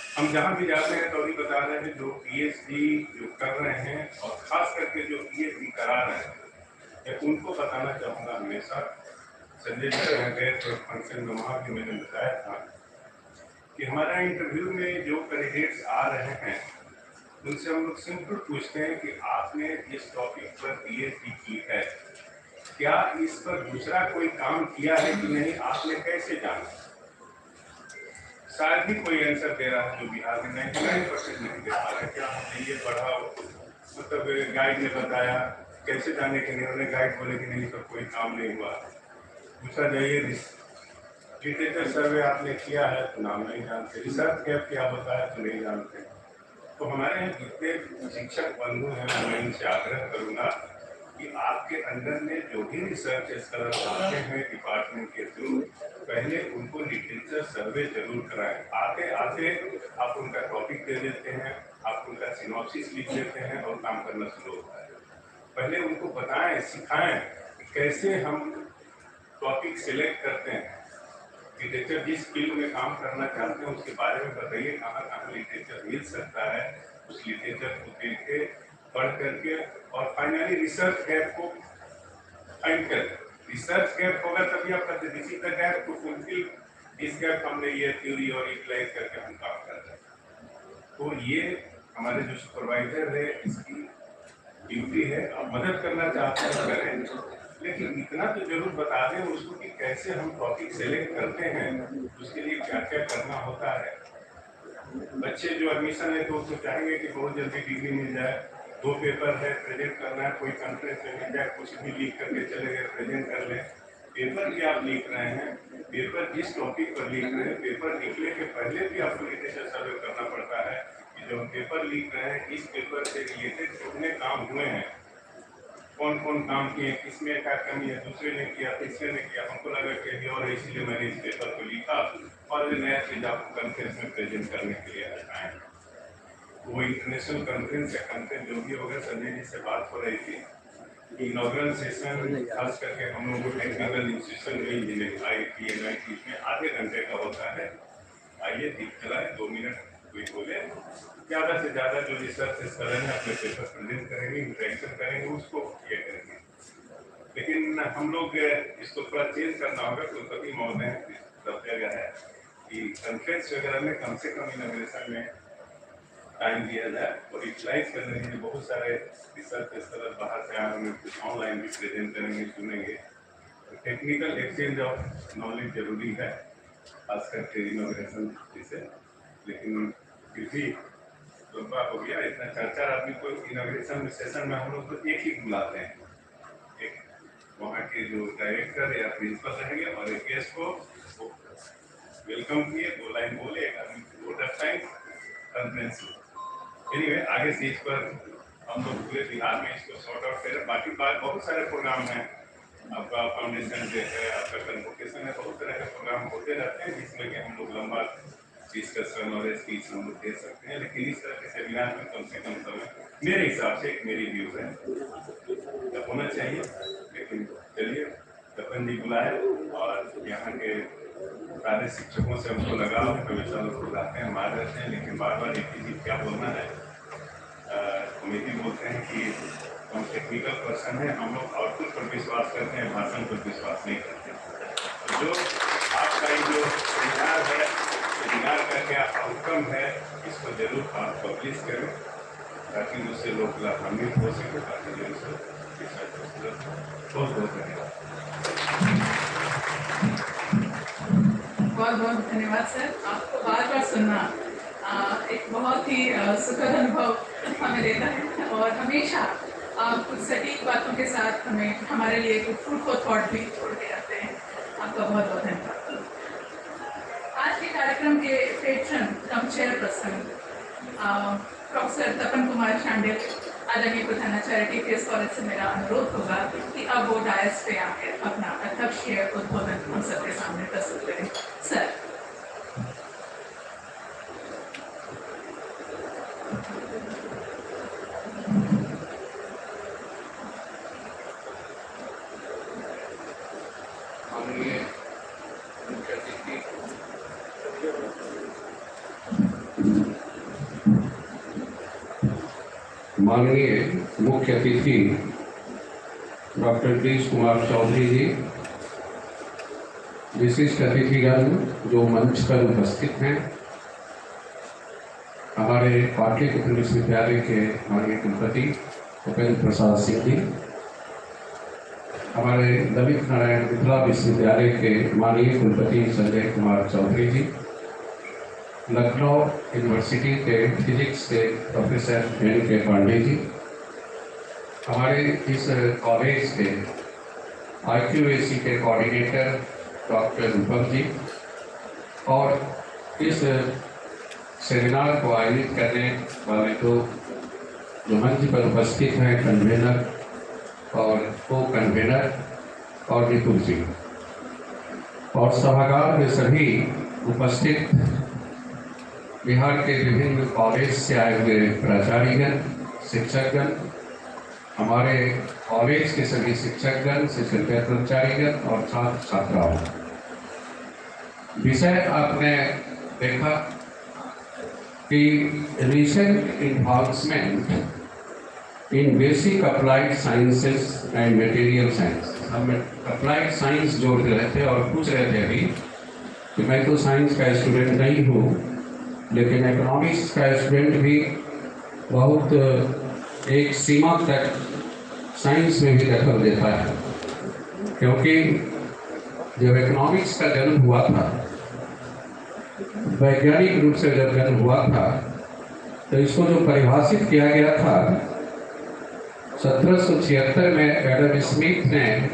हम जहाँ भी जाते हैं तो अभी बता रहे हैं जो पीएचडी जो कर रहे हैं और खास करके जो पीएचडी करा रहे हैं, मैं उनको बताना चाहूँगा। हमेशा संजय जी गए तो फंक्शन में वहाँ भी मैंने बताया था कि हमारा इंटरव्यू में जो कैंडिडेट्स आ रहे हैं उनसे हम लोग सिंपल पूछते हैं कि आपने इस टॉपिक पर पीएचडी की है, क्या इस पर दूसरा कोई काम किया है कि नहीं, आपने कैसे जाना। शायद ही कोई आंसर दे रहा है जो बिहार में 99% नहीं दे पा रहे। क्या हमने ये पढ़ा, मतलब गाइड ने बताया कैसे जाने के लिए, उन्होंने गाइड बोले कि नहीं तो कोई काम नहीं हुआ। पूछा जाइए लिटरेचर सर्वे आपने किया है तो नाम नहीं जानते, रिसर्च गैप क्या होता है तो नहीं जानते। तो हमारे यहाँ जितने शिक्षक बंधु हैं मैं इनसे आग्रह करूँगा कि आपके अंदर में जो भी रिसर्च स्कॉलर आते हैं डिपार्टमेंट के थ्रू, पहले उनको लिटरेचर सर्वे जरूर कराएं। आते आते आप उनका टॉपिक दे देते हैं, आप उनका सिनॉप्सिस लिख देते हैं और काम करना शुरू होता है। पहले उनको बताएं, सिखाएं कैसे हम टॉपिक सिलेक्ट करते हैं। लिटरेचर जिस फील्ड में काम करना चाहते हैं उसके बारे में बताइए, कहाँ कहाँ लिटरेचर मिल सकता है, उस लिटरेचर को देख के पढ़ करके और फाइनली रिसर्च गैप को फाइंड करें। रिसर्च गैप होगा तभी आप करते, this is the gap to fulfil this gap, हमने ये थ्योरी और यूटिलाइज करके हम काम कर रहे हैं। तो ये हमारे जो सुपरवाइजर है इसकी ड्यूटी है। आप मदद करना चाहते हैं करें, लेकिन इतना तो जरूर बता दें उसको कि कैसे हम टॉपिक सेलेक्ट करते हैं, उसके लिए क्या क्या करना होता है। बच्चे जो एडमिशन है तो उसको चाहेंगे कि बहुत जल्दी डिग्री मिल जाए, 2 पेपर है, प्रेजेंट करना है, कोई कॉन्फ्रेंस में मिल जाए, कुछ भी लिख करके चले गए, प्रेजेंट कर लें। पेपर भी आप लिख रहे हैं, पेपर जिस टॉपिक पर लिख रहे हैं, पेपर लिखने के पहले भी आपको लिटरेचर सर्वे करना पड़ता है कि जो हम पेपर लिख रहे हैं इस पेपर से रिलेटेड कितने काम हुए हैं, कौन कौन काम किए, किसमें क्या कमी है, दूसरे ने किया, तीसरे ने किया, हमको लगा कि और इसलिए मैंने इस पेपर को लिखा और नया चीज आपको कॉन्फ्रेंस में प्रेजेंट करने के लिए आए। वो इंटरनेशनल कॉन्फ्रेंस या कॉन्फ्रेंस जो भी होगा, संजय जी से बात हो रही थी। इनॉग्रल सेशन खास करके हम लोग को टेक्निकल इंस्टीट्यूशन में इंजीनियरिंग IIT में आधे घंटे का होता है। आइए ठीक चलाए, 2 मिनट कोई बोले, ज़्यादा से ज़्यादा जो रिसर्च स्कॉलर है अपने पेपर प्रेजेंट करेंगे, इंटरेक्शन करेंगे, उसको ये करेंगे। लेकिन हम लोग इसको थोड़ा चेंज करना होगा। कुलपति महोदय सब जगह है कि कॉन्फ्रेंस वगैरह में कम से कम इनॉग्रेशन में टाइम दिया जाए और यूटिलाइज करने के लिए बहुत सारे रिसर्च स्कॉलर बाहर से आए होंगे, कुछ ऑनलाइन भी प्रेजेंट करेंगे, सुनेंगे। तो टेक्निकल एक्सचेंज ऑफ नॉलेज जरूरी है, खास करके इनॉग्रेशन जैसे। लेकिन फिर भी लंबा हो गया, इतना 4 आदमी को इनॉग्रेशन में सेशन में हम लोग तो एक ही बुलाते हैं, एक वहाँ के जो डायरेक्टर या प्रिंसिपल रहेंगे और एक गेस्ट को वेलकम किए, 2 लाइन बोले, एक आदमी vote of time conference. Anyway आगे से इस पर हम लोग पूरे बिहार में इसको सॉर्ट आउट करें। बाकी बहुत सारे प्रोग्राम हैं, आपका फाउंडेशन डे है, आपका कन्वोकेशन है, बहुत तरह के प्रोग्राम होते रहते हैं जिसमें कि हम लोग लंबा डिस्कशन और स्पीच हम लोग दे सकते हैं। लेकिन इस तरह के सेमिनार में कम से कम समय मेरे हिसाब से, एक मेरी व्यू है, तो होना चाहिए। लेकिन चलिए तपन जी बुलाए और यहाँ के सारे शिक्षकों से हमको लगाव है, हमेशा लोग बुलाते हैं, मार रहते हैं, लेकिन बार बार एक ही चीज क्या बोलना है, कमेटी बोलते हैं कि हम टेक्निकल पर्सन है, हम लोग आउटपुट पर विश्वास करते हैं, भाषण पर विश्वास नहीं करते। तो जो आपका जो सेमिनार है, सेमिनार करके आप आउटकम है इसको जरूर आप पब्लिश करें ताकि उससे लोग लाभान्वित हो सके, ताकि जो बहुत बहुत धन्यवाद। बहुत बहुत धन्यवाद सर। आपको बार बार सुनना एक बहुत ही सुखद अनुभव हमें देता है और हमेशा आप कुछ सटीक बातों के साथ हमें हमारे लिए कुछ फ्रूटफुल थॉट भी छोड़ के आते हैं। आपका बहुत बहुत धन्यवाद। आज के कार्यक्रम के पेट्रन कम चेयरपर्सन प्रोफेसर तपन कुमार शांडिल आदरणीय प्रधानाचार्य टीपीएस कॉलेज से मेरा अनुरोध होगा कि अब वो डायस पे आकर अपना अध्यक्षीय उद्बोधन हम सबके सामने प्रस्तुत करें। सर। माननीय मुख्य अतिथि डॉक्टर प्रिंस कुमार चौधरी जी, विशिष्ट अतिथिगण जो मंच पर उपस्थित हैं, हमारे पाटलिपुत्र विश्वविद्यालय के माननीय कुलपति उपेंद्र प्रसाद सिंह जी, हमारे ललित नारायण मिथिला विश्वविद्यालय के माननीय कुलपति संजय कुमार चौधरी जी, लखनऊ यूनिवर्सिटी के फिजिक्स के प्रोफेसर एन के पांडे जी, हमारे इस कॉलेज के IQAC के कोऑर्डिनेटर डॉक्टर रूपम जी, और इस सेमिनार को आयोजित करने वाले दो जो मंच पर उपस्थित हैं, कन्वेनर और को कन्वेनर और निपुण जी, और सभागार में सभी उपस्थित बिहार के विभिन्न कॉलेज से आए हुए प्राचार्यगण, शिक्षकगण, हमारे कॉलेज के सभी शिक्षकगण, शिक्षक कर्मचारीगण और छात्र छात्राओं। विषय आपने देखा कि recent advancement in basic applied sciences and material science. हम अप्लाइड साइंस जोड़ रहे थे और पूछ रहे थे अभी कि मैं तो साइंस का स्टूडेंट नहीं हूँ, लेकिन इकोनॉमिक्स का स्टूडेंट भी बहुत एक सीमा तक साइंस में भी दखल देता है, क्योंकि जब इकोनॉमिक्स का जन्म हुआ था, वैज्ञानिक रूप से जब जन्म हुआ था, तो इसको जो परिभाषित किया गया था 1776 में एडम स्मिथ ने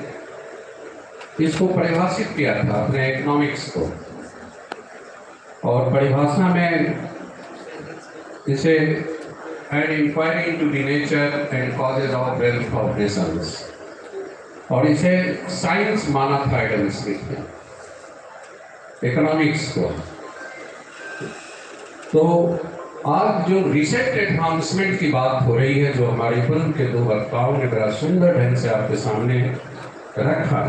इसको परिभाषित किया था अपने इकोनॉमिक्स को, और परिभाषा में इसे an inquiry into the nature and causes of wealth of nations, और इसे साइंस माना था एडम स्मिथ ने इकोनॉमिक्स को। तो आज जो रिसेंट एडवांसमेंट की बात हो रही है, जो हमारे पूर्व के दो वक्ताओं ने बड़ा सुंदर ढंग से आपके सामने रखा,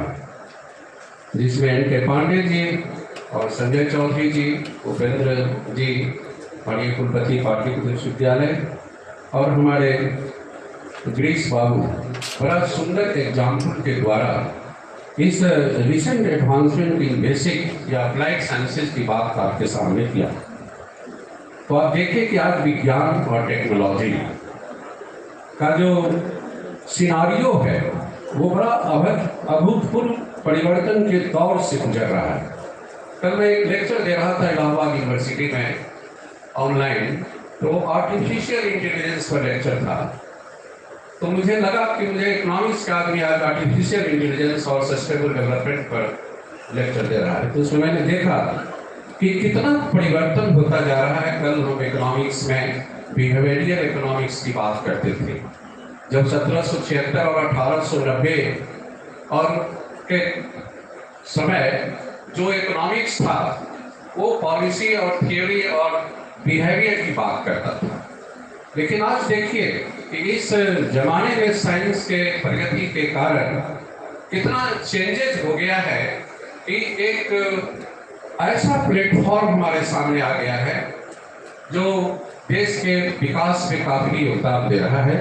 जिसमें एन के पांडे जी और संजय चौधरी जी, उपेंद्र जी माननीय कुलपति पाटलिपुत्र विश्वविद्यालय, और हमारे ग्रीस बाबू बड़ा सुंदर एग्जाम्पल के द्वारा इस रिसेंट एडवांसमेंट इन बेसिक या अप्लाइड साइंसेज की बात आपके सामने किया। तो आप देखिए कि आज विज्ञान और टेक्नोलॉजी का जो सिनारियो है वो बड़ा अभूतपूर्व परिवर्तन के दौर से गुजर रहा है। कल मैं एक लेक्चर दे रहा था इलाहाबाद यूनिवर्सिटी में ऑनलाइन, तो आर्टिफिशियल इंटेलिजेंस पर लेक्चर था। तो मुझे लगा कि मुझे इकोनॉमिक्स का आदमी आज आर्टिफिशियल इंटेलिजेंस और सस्टेनेबल डेवलपमेंट पर लेक्चर दे रहा है, तो उसमें मैंने देखा कि कितना परिवर्तन होता जा रहा है। कल हम इकोनॉमिक्स में बिहेवियरल इकोनॉमिक्स की बात करते थे, जब 1776 और 1890 और के समय जो इकोनॉमिक्स था वो पॉलिसी और थियोरी और बिहेवियर की बात करता था। लेकिन आज देखिए कि इस जमाने में साइंस के प्रगति के कारण कितना चेंजेस हो गया है कि एक ऐसा प्लेटफॉर्म हमारे सामने आ गया है जो देश के विकास में काफी योगदान दे रहा है।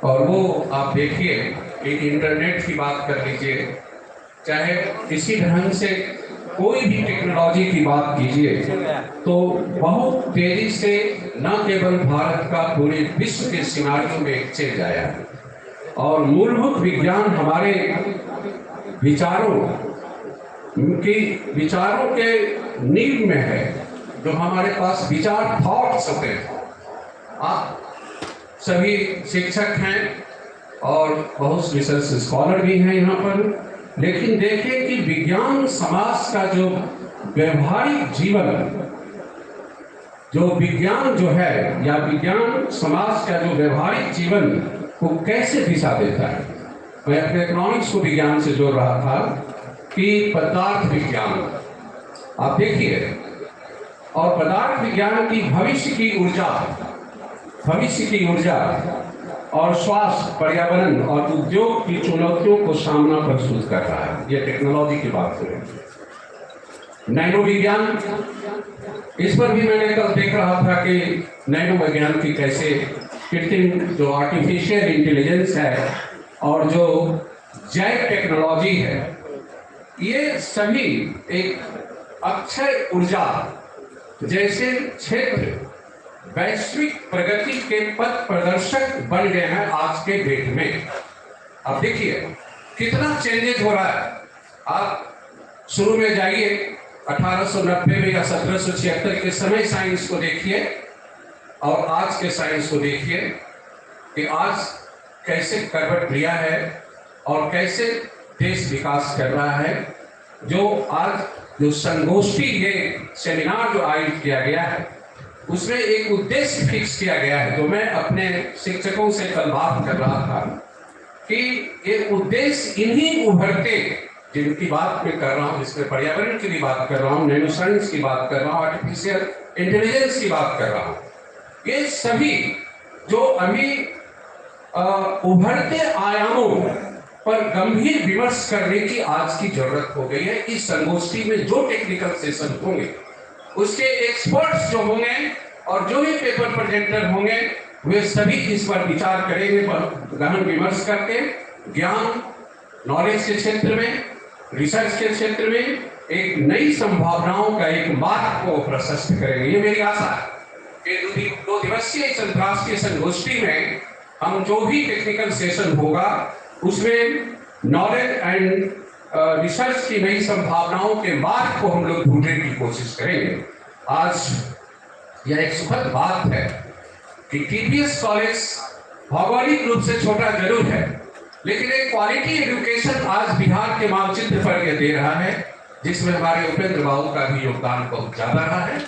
और वो आप देखिए कि इंटरनेट की बात कर लीजिए, चाहे इसी ढंग से कोई भी टेक्नोलॉजी की बात कीजिए तो बहुत तेजी से न केवल भारत का पूरे विश्व के सिनारियों में एक्सचेंज आया है। और मूलभूत विज्ञान हमारे विचारों के नींव में है। जो हमारे पास विचार थॉट्स होते हैं, आप सभी शिक्षक हैं और बहुत रिसर्च स्कॉलर भी हैं यहाँ पर, लेकिन देखें कि विज्ञान समाज का जो व्यवहारिक जीवन, जो विज्ञान जो है या विज्ञान समाज का जो व्यवहारिक जीवन को कैसे दिशा देता है। मैं अपने इकोनॉमिक्स को विज्ञान से जोड़ रहा था कि पदार्थ विज्ञान आप देखिए, और पदार्थ विज्ञान की भविष्य की ऊर्जा और स्वास्थ्य, पर्यावरण और उद्योग की चुनौतियों को सामना प्रस्तुत कर रहा है। ये टेक्नोलॉजी की बात करें। नैनो विज्ञान, इस पर भी मैंने कल देख रहा था कि नैनो विज्ञान की कैसे कृत्रिम जो आर्टिफिशियल इंटेलिजेंस है और जो जैव टेक्नोलॉजी है, ये सभी एक अक्षय ऊर्जा जैसे क्षेत्र वैश्विक प्रगति के पथ प्रदर्शक बन गए हैं आज के डेट में। अब देखिए कितना चेंजेस हो रहा है। आप शुरू में जाइए 1890 में या 1776 के समय साइंस को देखिए और आज के साइंस को देखिए कि आज कैसे करवट लिया है और कैसे देश विकास कर रहा है। जो आज जो संगोष्ठी, ये सेमिनार जो आयोजित किया गया है, उसमें एक उद्देश्य फिक्स किया गया है। जो मैं अपने शिक्षकों से कल बात कर रहा था कि ये उद्देश्य इन्हीं उभरते, जिनकी बात मैं कर रहा हूँ, जिसमें पर्यावरण की भी बात कर रहा हूँ, नैनो साइंस की बात कर रहा हूँ, आर्टिफिशियल इंटेलिजेंस की बात कर रहा हूँ, ये सभी जो अभी उभरते आयामों पर गंभीर विमर्श करने की आज की जरूरत हो गई है। इस संगोष्ठी में जो टेक्निकल सेशन होंगे, उसके एक्सपर्ट्स जो होंगे और जो भी पेपर प्रेजेंटर होंगे, वे सभी इस पर विचार करेंगे, पर गहन विमर्श करके ज्ञान, नॉलेज के क्षेत्र में, रिसर्च के क्षेत्र में एक नई संभावनाओं का एक मार्ग को प्रशस्त करेंगे। ये मेरी आशा है कि 2 दिवसीय इस अंतर्राष्ट्रीय संगोष्ठी में हम जो भी टेक्निकल सेशन होगा, उसमें नॉलेज एंड रिसर्च की नई संभावनाओं के मार्ग को हम लोग ढूंढने की कोशिश करेंगे। आज यह एक सुखद बात है कि टीपीएस कॉलेज भौगोलिक रूप से छोटा जरूर है, लेकिन एक क्वालिटी एजुकेशन आज बिहार के मानचित्र पर यह दे रहा है, जिसमें हमारे उपेंद्र बाबू का भी योगदान बहुत ज्यादा रहा है।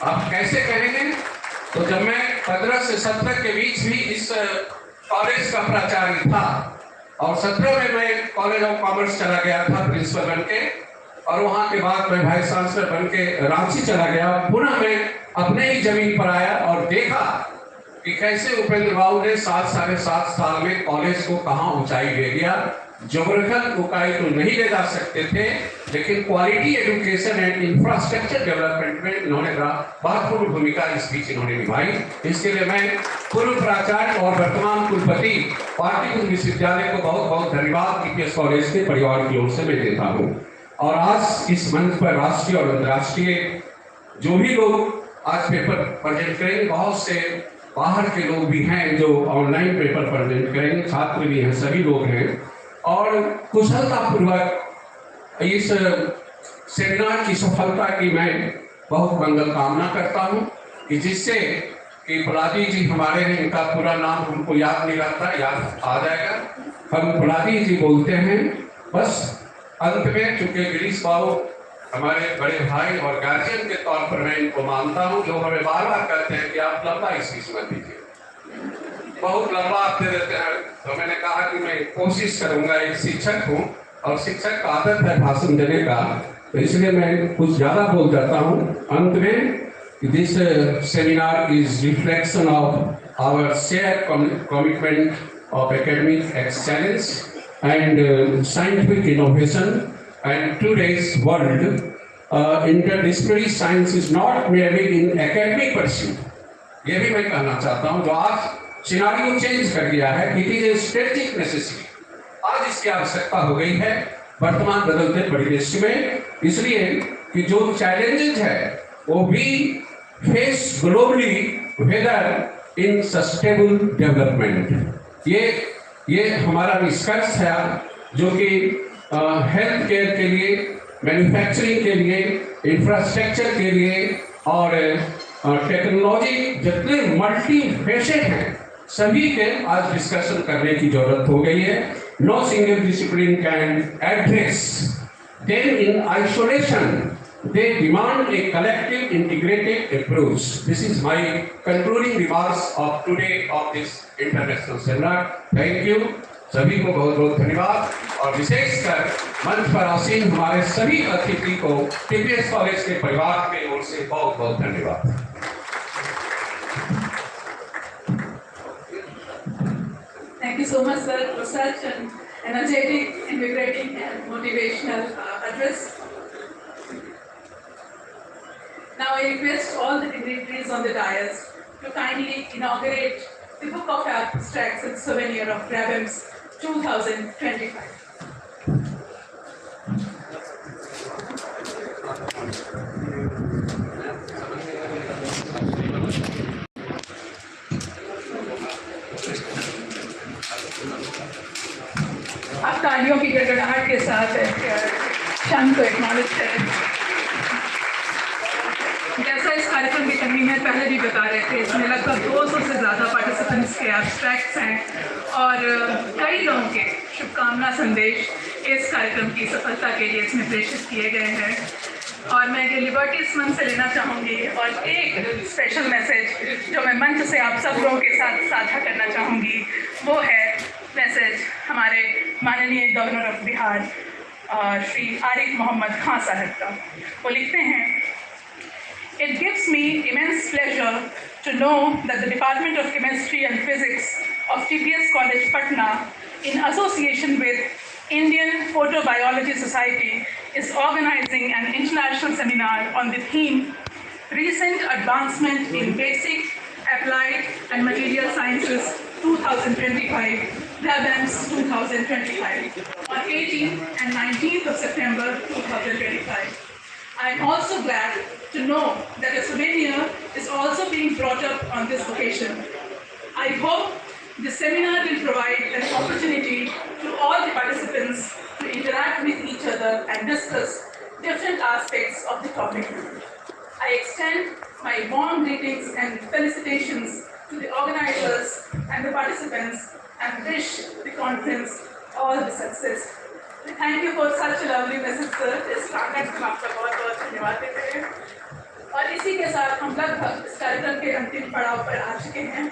आप कैसे कहेंगे, तो जब मैं 15 से 17 के बीच भी इस कॉलेज का प्राचार्य था और 17 में मैं कॉलेज ऑफ कॉमर्स चला गया था प्रिंसिपल बन के, और वहां के बाद मैं वाइस चांसलर बन के रांची चला गया। पुनः मैं अपने ही जमीन पर आया और देखा कि कैसे उपेंद्र बाबू ने 7-7.5 साल में कॉलेज को कहां ऊंचाई ले गया। ज्योग्राफिकल ऊंचाई तो नहीं ले जा सकते थे, लेकिन quality education and infrastructure development में इन्होंने महत्वपूर्ण भूमिका इस बीच इन्होंने निभाई। इसके लिए मैं पूर्व प्राचार्य और वर्तमान कुलपति पाटलिपुत्र विश्वविद्यालय को बहुत बहुत धन्यवाद टीपीएस कॉलेज के परिवार की ओर से मैं देता हूँ। और आज इस मंच पर राष्ट्रीय और अंतर्राष्ट्रीय जो भी लोग आज पेपर प्रेजेंट करेंगे, बहुत से बाहर के लोग भी हैं जो ऑनलाइन पेपर प्रेजेंट करेंगे, छात्र भी हैं, सभी लोग हैं, और कुशलतापूर्वक इस सेमिनार की सफलता की मैं बहुत मंगल कामना करता हूं कि जिससे कि प्रहलादी जी हमारे हैं, इनका पूरा नाम हमको याद नहीं रहता, याद आ जाएगा। हम प्रहलादी जी बोलते हैं। बस अंत में, चूंकि गिरीश बाबू हमारे बड़े भाई और गार्जियन के तौर पर मैं इनको मानता हूं, जो हमें बार बार कहते हैं कि आप लंबा स्पीच मत दीजिए, बहुत लंबा आप दे देते हैं। तो मैंने कहा कि मैं कोशिश करूंगा, एक शिक्षक हूं और शिक्षक का आदत है भाषण देने का, तो इसलिए मैं कुछ ज्यादा बोल जाता हूं। अंत में, this seminar is reflection of our share commitment of academic excellence and scientific innovation and today's world, interdisciplinary science is not merely in academic pursuit. ये भी मैं कहना चाहता हूँ, जो आज सिनारियो चेंज कर दिया है, it is a strategic necessity। आज इसकी आवश्यकता हो गई है वर्तमान बदलते परिदृश्य में। इसलिए कि जो चैलेंजेस है वो भी face globally whether in sustainable development. ये हमारा निष्कर्ष है जो कि हेल्थ केयर के लिए, मैन्युफैक्चरिंग के लिए, इंफ्रास्ट्रक्चर के लिए और टेक्नोलॉजी जितने मल्टी फेसेड हैं सभी के आज डिस्कशन करने की जरूरत हो गई है। No single discipline can address them in isolation, they demand a collective integrated approach. This is my concluding remarks of today of this international seminar. Thank you. सभी को बहुत बहुत धन्यवाद और विशेषकर मंच पर आसीन हमारे सभी अतिथि को टीपीएस कॉलेज के परिवार की ओर से बहुत बहुत धन्यवाद। Thank you so much, sir, for such an energetic, invigorating, and motivational address. Now I request all the dignitaries on the dais to kindly inaugurate the Book of Abstracts and Souvenir of RABEMS 2025. आप तालियों की गड़गड़ाहट के साथ क्षण को acknowledge करें। जैसा इस कार्यक्रम की कन्वीनर पहले भी बता रहे थे, इसमें लगभग 200 से ज़्यादा पार्टिसिपेंट्स के एब्स्ट्रैक्ट्स हैं और कई लोगों के शुभकामना संदेश इस कार्यक्रम की सफलता के लिए इसमें प्रेषित किए गए हैं। और मैं ये लिबर्टी इस मंच से लेना चाहूँगी और एक स्पेशल मैसेज जो मैं मंच से आप सब लोगों के साथ साझा करना चाहूँगी वो है मैसेज हमारे माननीय गवर्नर ऑफ बिहार श्री आरिफ मोहम्मद खान साहब का। वो लिखते हैं, It gives me immense pleasure to know that the Department of Chemistry and Physics of TPS College, Patna, in association with Indian Photobiology Society, is organizing an international seminar on the theme Recent Advancement in Basic, Applied and Material Sciences 2025, RABEMS 2025, on 18th and 19th of September 2025. I am also glad to know that a souvenir is also being brought up on this occasion. I hope the seminar will provide an opportunity to all the participants to interact with each other and discuss different aspects of the topic. I extend my warm greetings and felicitations to the organizers and the participants and wish the conference all the success. Thank you for such a lovely message, sir. इस कागज में आपका बहुत बहुत धन्यवाद देते हैं। और इसी के साथ हम लगभग इस कार्यक्रम के अंतिम पड़ाव पर आ चुके हैं।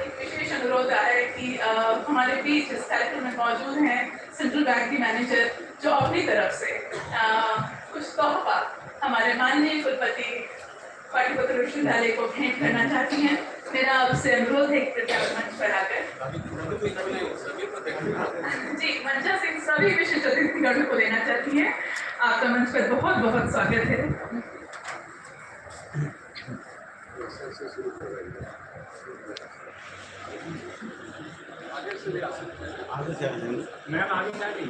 एक विशेष अनुरोध है कि हमारे बीच इस कार्यक्रम में मौजूद हैं सेंट्रल बैंक की मैनेजर जो अपनी तरफ से कुछ तोहफा हमारे माननीय कुलपति पाटलिपुत्र विश्वविद्यालय को भेंट करना चाहती हैं। मेरा आपसे अनुरोध है कि कृपया मंच पर आकर जी मंचा से सभी विशिष्ट अतिथिगणों को लेना चाहती हैं। आपका मंच पर बहुत बहुत स्वागत है। मैम आगे जा रही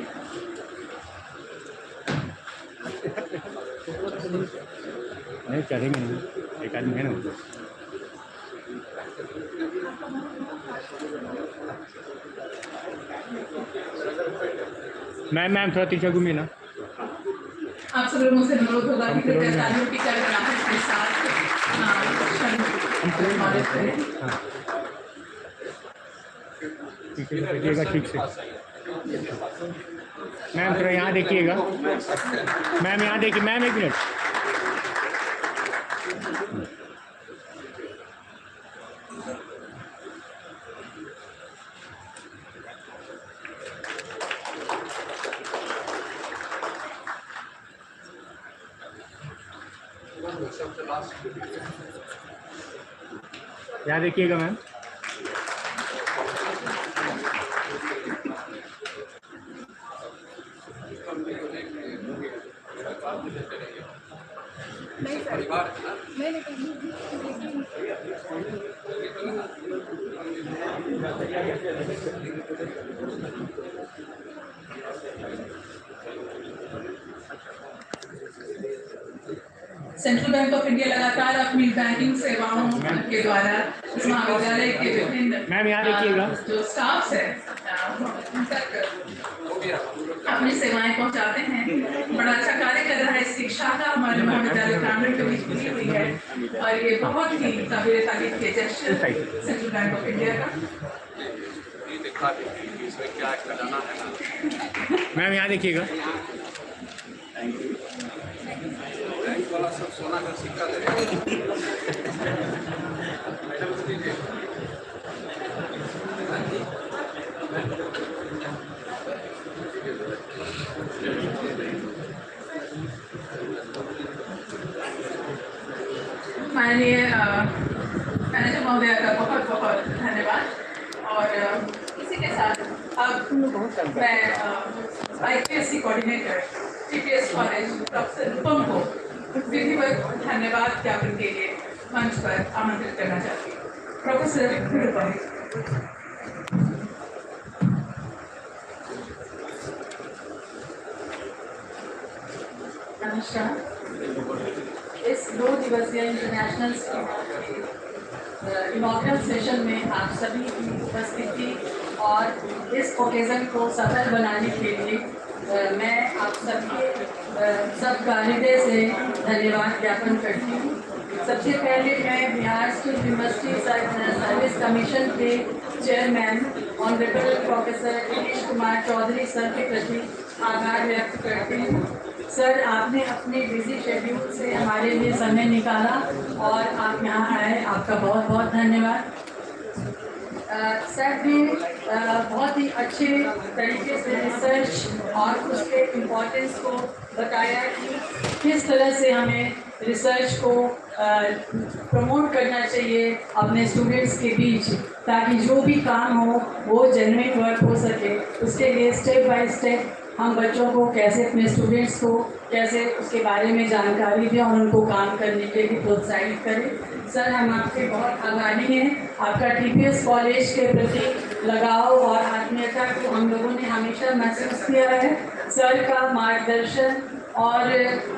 नहीं चढ़ेंगे नहीं, एक आदमी है ना मैम थोड़ा पीछे घूमिए ना। आप सब लोगों से अनुरोध होगा कि कृपया तालियों की गड़गड़ाहट के साथ देखिएगा ठीक से। मैम थोड़ा यहाँ देखिएगा। मैम यहाँ देखिए। मैम एक मिनट। यहाँ देखिएगा मैम। नहीं सेंट्रल बैंक ऑफ इंडिया लगातार अपनी बैंकिंग सेवाओं के द्वारा इस महाविद्यालय के विभिन्न जो स्टाफ है उन तक अपनी सेवाएं पहुंचाते हैं। बड़ा अच्छा कार्य कर रहा है। इसकी शाखा हमारे महाविद्यालय प्रांगण के बीच खुली हुई है और ये बहुत ही काबिल तारीफ के जश्न सेंट्रल बैंक ऑफ इंडिया का। मैम यहाँ देखिएगा। वाला सब सोना का सिक्का दे माननीय मैनेजर महोदय का बहुत बहुत धन्यवाद। और इसी के साथ अब मैं IPSC coordinator TPS college professor Rupam को विधिवत धन्यवाद ज्ञापन के लिए मंच पर आमंत्रित करना चाहती हूँ। प्रोफेसर रूपम। नमस्कार। इस 2 दिवसीय इंटरनेशनल इनॉग्रेशन सेशन में आप सभी की उपस्थिति और इस ओकेजन को सफल बनाने के लिए मैं आप सबका हृदय से धन्यवाद ज्ञापन करती हूँ। सबसे पहले मैं Bihar state university service commission के chairman honourable professor Dinesh Kumar Chaudhary sir के प्रति आभार व्यक्त करती हूँ। सर, आपने अपने बिजी शेड्यूल से हमारे लिए समय निकाला और आप यहाँ आए, आपका बहुत बहुत धन्यवाद। सर ने बहुत ही अच्छे तरीके से रिसर्च और उसके इम्पोर्टेंस को बताया कि किस तरह से हमें रिसर्च को प्रमोट करना चाहिए अपने स्टूडेंट्स के बीच, ताकि जो भी काम हो वो जेन्युइन वर्क हो सके। उसके लिए स्टेप बाय स्टेप हम बच्चों को कैसे, अपने स्टूडेंट्स को कैसे उसके बारे में जानकारी दें और उनको काम करने के लिए प्रोत्साहित करें। सर, हम आपके बहुत आभारी हैं। आपका TPS कॉलेज के प्रति लगाव और आत्मीयता को हम लोगों ने हमेशा महसूस किया है। सर का मार्गदर्शन और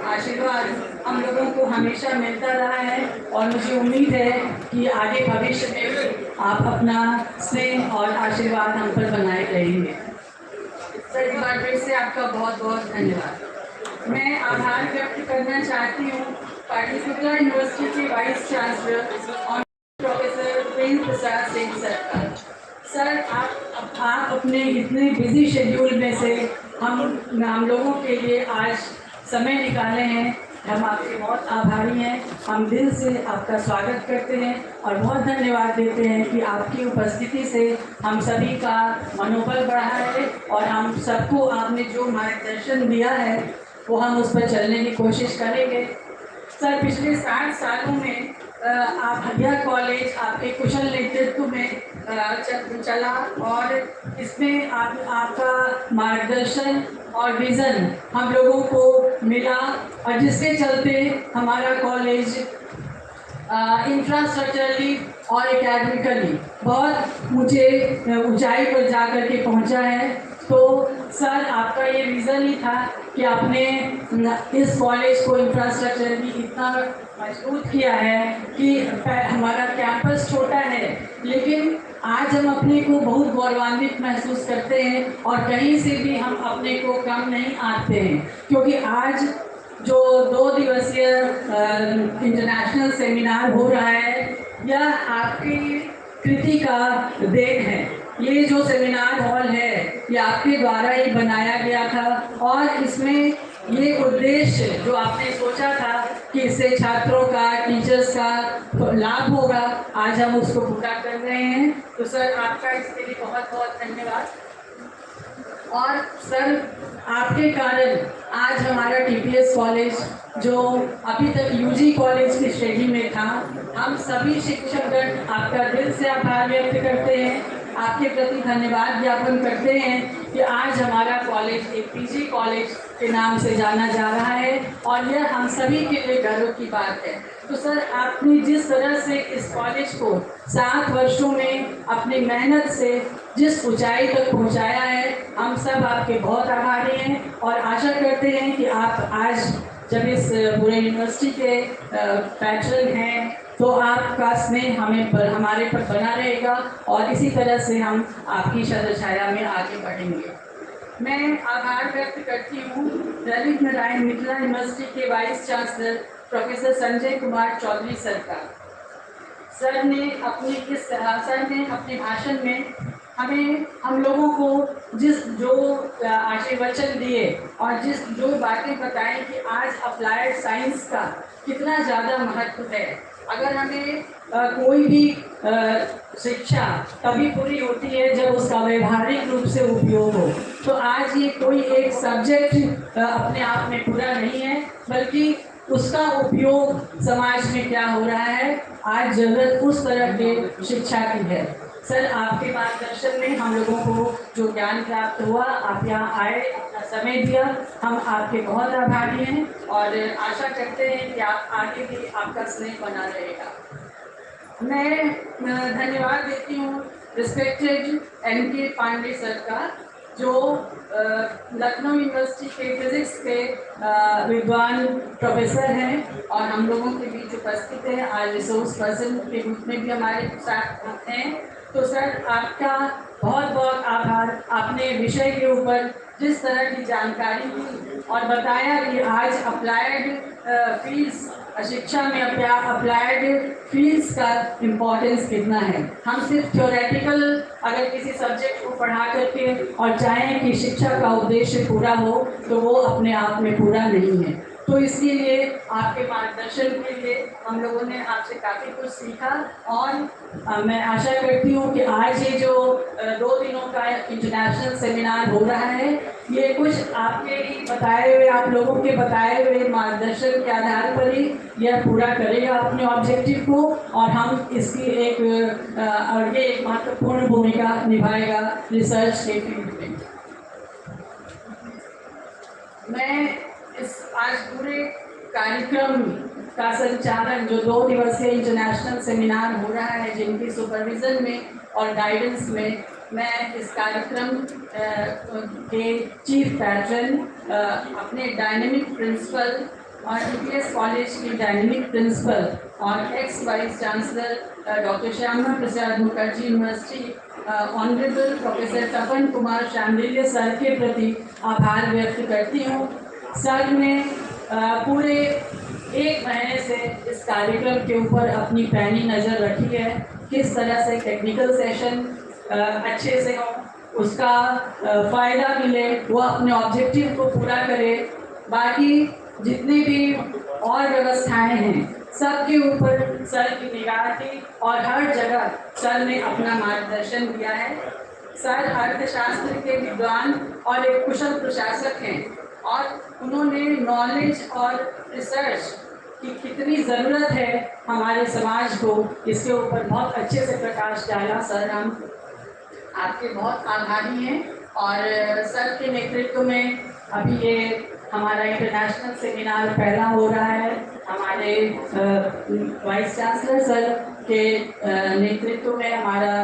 आशीर्वाद हम लोगों को हमेशा मिलता रहा है और मुझे उम्मीद है कि आगे भविष्य में आप अपना स्नेह और आशीर्वाद हम पर बनाए रहेंगे। सर, एक बार फिर से आपका बहुत बहुत धन्यवाद। मैं आभार व्यक्त करना चाहती हूँ पाटलिपुत्र यूनिवर्सिटी के वाइस चांसलर और प्रोफेसर उपेंद्र प्रसाद सिंह सर का। सर, आप अपने इतने बिजी शेड्यूल में से हम लोगों के लिए आज समय निकाले हैं। हम आपके बहुत आभारी हैं। हम दिल से आपका स्वागत करते हैं और बहुत धन्यवाद देते हैं कि आपकी उपस्थिति से हम सभी का मनोबल बढ़ा है और हम सबको आपने जो मार्गदर्शन दिया है वो हम उस पर चलने की कोशिश करेंगे। सर, पिछले 60 सालों में आप यह कॉलेज आपके कुशल नेतृत्व में चला और इसमें आपका मार्गदर्शन और विज़न हम लोगों को मिला और जिसके चलते हमारा कॉलेज इंफ्रास्ट्रक्चरली और एकेडमिकली बहुत ऊंचाई पर जा कर के पहुंचा है। तो सर, आपका ये रीज़न ही था कि आपने इस कॉलेज को इंफ्रास्ट्रक्चरली इतना मजबूत किया है कि हमारा कैंपस छोटा है, लेकिन आज हम अपने को बहुत गौरवान्वित महसूस करते हैं और कहीं से भी हम अपने को कम नहीं आते हैं, क्योंकि आज जो 2 दिवसीय इंटरनेशनल सेमिनार हो रहा है यह आपकी कृति का देन है। ये जो सेमिनार हॉल है ये आपके द्वारा ही बनाया गया था और इसमें ये उद्देश्य जो आपने सोचा था कि इससे छात्रों का, टीचर्स का लाभ होगा, आज हम उसको पूरा कर रहे हैं। तो सर, आपका इसके लिए बहुत बहुत धन्यवाद। और सर, आपके कारण आज हमारा TPS कॉलेज जो अभी तक UG कॉलेज की श्रेणी में था, हम सभी शिक्षकगण आपका दिल से आभार व्यक्त करते हैं, आपके प्रति धन्यवाद ज्ञापन करते हैं कि आज हमारा कॉलेज एक पीजी कॉलेज के नाम से जाना जा रहा है और यह हम सभी के लिए गर्व की बात है। तो सर, आपने जिस तरह से इस कॉलेज को 7 वर्षों में अपनी मेहनत से जिस ऊंचाई तक पहुंचाया है, हम सब आपके बहुत आभारी हैं और आशा करते हैं कि आप आज जब इस पूरे यूनिवर्सिटी के पैट्रन हैं तो आपका स्नेह हमारे पर बना रहेगा और इसी तरह से हम आपकी छत्र छाया में आगे बढ़ेंगे। मैं आभार व्यक्त करती हूँ ललित नारायण मिथिला यूनिवर्सिटी के vice chancellor professor Sanjay Kumar Chaudhary sir का। सर ने अपने भाषण में हम लोगों को जो आशीर्वचन दिए और जो बातें बताई कि आज अप्लाइड साइंस का कितना ज़्यादा महत्व है। अगर हमें कोई भी शिक्षा तभी पूरी होती है जब उसका व्यवहारिक रूप से उपयोग हो। तो आज ये कोई एक सब्जेक्ट अपने आप में पूरा नहीं है, बल्कि उसका उपयोग समाज में क्या हो रहा है, आज जरूरत उस तरह के शिक्षा की है। सर, आपके मार्गदर्शन में हम लोगों को जो ज्ञान प्राप्त हुआ, आप यहाँ आए, अपना समय दिया, हम आपके बहुत आभारी हैं और आशा करते हैं कि आप आगे भी आपका स्नेह बना रहेगा। मैं धन्यवाद देती हूँ रिस्पेक्टेड NK पांडे सर का, जो लखनऊ यूनिवर्सिटी के फिजिक्स के विद्वान प्रोफेसर हैं और हम लोगों के बीच उपस्थित हैं, आज रिसोर्स पर्सन के रूप में भी हमारे साथ हैं। तो सर, आपका बहुत बहुत आभार। आपने विषय के ऊपर जिस तरह की जानकारी दी और बताया कि आज अप्लाइड फील्ड्स शिक्षा में अप्लाइड फील्ड्स का इम्पोर्टेंस कितना है। हम सिर्फ थ्योरेटिकल अगर किसी सब्जेक्ट को पढ़ा करके और चाहें कि शिक्षा का उद्देश्य पूरा हो तो वो अपने आप में पूरा नहीं है। तो इसके लिए आपके मार्गदर्शन के लिए हम लोगों ने आपसे काफ़ी कुछ सीखा और मैं आशा करती हूँ कि आज ये जो 2 दिनों का इंटरनेशनल सेमिनार हो रहा है, ये कुछ आपके ही बताए हुए, आप लोगों के बताए हुए मार्गदर्शन के आधार पर ही यह पूरा करेगा अपने ऑब्जेक्टिव को और हम इसकी एक महत्वपूर्ण भूमिका निभाएगा रिसर्च के फील्ड में। मैं इस आज पूरे कार्यक्रम का संचालन, जो 2 दिवसीय इंटरनेशनल सेमिनार हो रहा है, जिनकी सुपरविज़न में और गाइडेंस में मैं इस कार्यक्रम के चीफ पैट्रन, अपने डायनेमिक प्रिंसिपल और EPS कॉलेज की डायनेमिक प्रिंसिपल और ex vice chancellor doctor Shyama Prasad Mukherjee university honourable professor Tapan Kumar Shandilya sir के प्रति आभार व्यक्त करती हूँ। सर ने पूरे 1 महीने से इस कार्यक्रम के ऊपर अपनी पैनी नज़र रखी है, किस तरह से टेक्निकल सेशन अच्छे से हो, उसका फ़ायदा मिले, वो अपने ऑब्जेक्टिव को पूरा करे। बाकी जितनी भी और व्यवस्थाएं हैं, सबके ऊपर सर की निगाह थी और हर जगह सर ने अपना मार्गदर्शन दिया है। सर अर्थशास्त्र के विद्वान और एक कुशल प्रशासक हैं और उन्होंने नॉलेज और रिसर्च की कितनी ज़रूरत है हमारे समाज को, इसके ऊपर बहुत अच्छे से प्रकाश डाला। सर, हम आपके बहुत आभारी हैं और सर के नेतृत्व में अभी ये हमारा इंटरनेशनल सेमिनार पहला हो रहा है। हमारे वाइस चांसलर सर के नेतृत्व में हमारा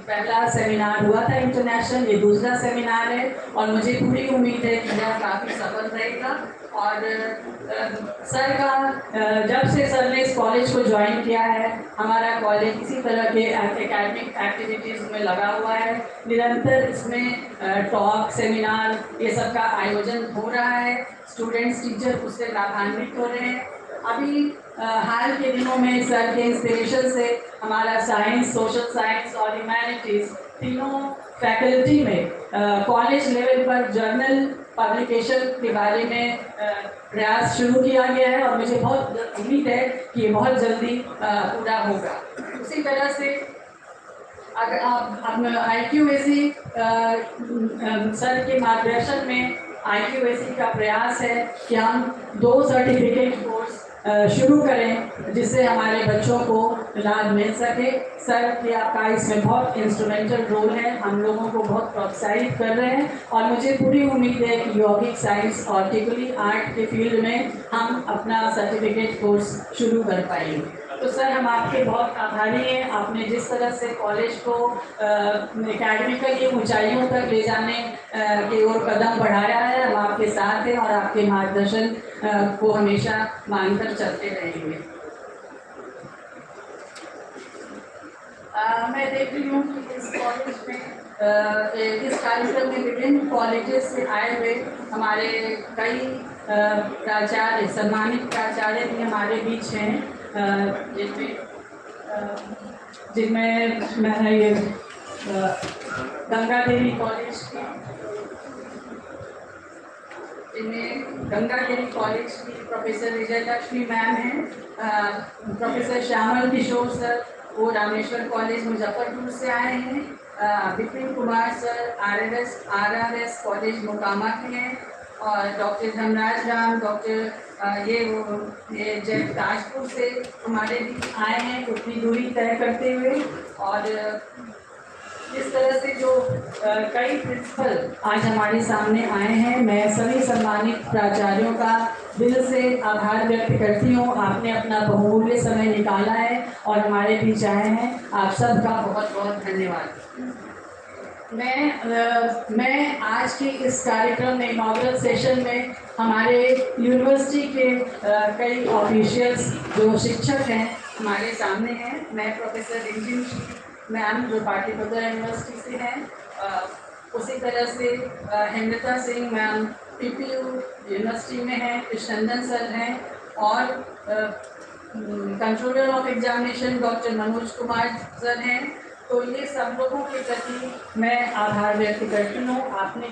पहला सेमिनार हुआ था इंटरनेशनल, ये दूसरा सेमिनार है और मुझे पूरी उम्मीद है कि यह काफ़ी सफल रहेगा। और सर का जब से सर ने इस कॉलेज को ज्वाइन किया है, हमारा कॉलेज इसी तरह के एकेडमिक एक्टिविटीज़ में लगा हुआ है। निरंतर इसमें टॉक, सेमिनार, ये सब का आयोजन हो रहा है। स्टूडेंट्स, टीचर उससे लाभान्वित हो रहे हैं। अभी हाल के दिनों में सर के इंस्पिरेशन से हमारा साइंस, सोशल साइंस और ह्यूमैनिटीज़ तीनों फैकल्टी में कॉलेज लेवल पर जर्नल पब्लिकेशन के बारे में प्रयास शुरू किया गया है और मुझे बहुत उम्मीद है कि ये बहुत जल्दी पूरा होगा। उसी तरह से अगर आप IQAC सर के मार्गदर्शन में IQAC का प्रयास है कि हम 2 सर्टिफिकेट कोर्स शुरू करें जिससे हमारे बच्चों को लाभ मिल सके। सर कि आपका इसमें बहुत इंस्ट्रूमेंटल रोल है, हम लोगों को बहुत प्रोत्साहित कर रहे हैं और मुझे पूरी उम्मीद है कि यौगिक साइंस और टिकुली आर्ट के फील्ड में हम अपना सर्टिफिकेट कोर्स शुरू कर पाएंगे। तो सर हम आपके बहुत आभारी हैं, आपने जिस तरह से कॉलेज को एकेडमिकली ऊंचाइयों तक ले जाने की ओर कदम बढ़ाया है, हम आपके साथ हैं और आपके मार्गदर्शन को हमेशा मानकर चलते रहेंगे। मैं देख रही हूँ कि इस कॉलेज में इस कार्यक्रम में विभिन्न कॉलेजेस से आए हुए हमारे कई प्राचार्य, सम्मानित प्राचार्य भी हमारे बीच हैं, जिनमें मैं ये गंगा देवी कॉलेज की, इनमें गंगा देवी कॉलेज की प्रोफेसर विजयलक्ष्मी मैम हैं, प्रोफेसर श्यामल किशोर सर वो रामेश्वर कॉलेज मुजफ्फरपुर से आए हैं, Vipin Kumar sir RRS college Mokama के हैं और डॉक्टर धनराज राम ये जय ताजपुर से हमारे बीच आए हैं उतनी दूरी तय करते हुए। और इस तरह से जो कई प्रिंसिपल आज हमारे सामने आए हैं, मैं सभी सम्मानित प्राचार्यों का दिल से आभार व्यक्त करती हूँ। आपने अपना बहुमूल्य समय निकाला है और हमारे बीच आए हैं, आप सबका बहुत बहुत धन्यवाद। मैं आज के इस कार्यक्रम में इनॉग्रल सेशन में हमारे यूनिवर्सिटी के कई ऑफिशियल्स जो शिक्षक हैं हमारे सामने हैं। मैं प्रोफेसर रिंजिम मैम जो पाटलिपुत्र यूनिवर्सिटी से हैं, उसी तरह से Hemlata Singh ma'am PPU university में हैं, कृष्णनंदन सर हैं और controller of examination doctor Manoj Kumar sir हैं। तो ये सब लोगों के प्रति मैं आभार व्यक्त करती हूँ। आपने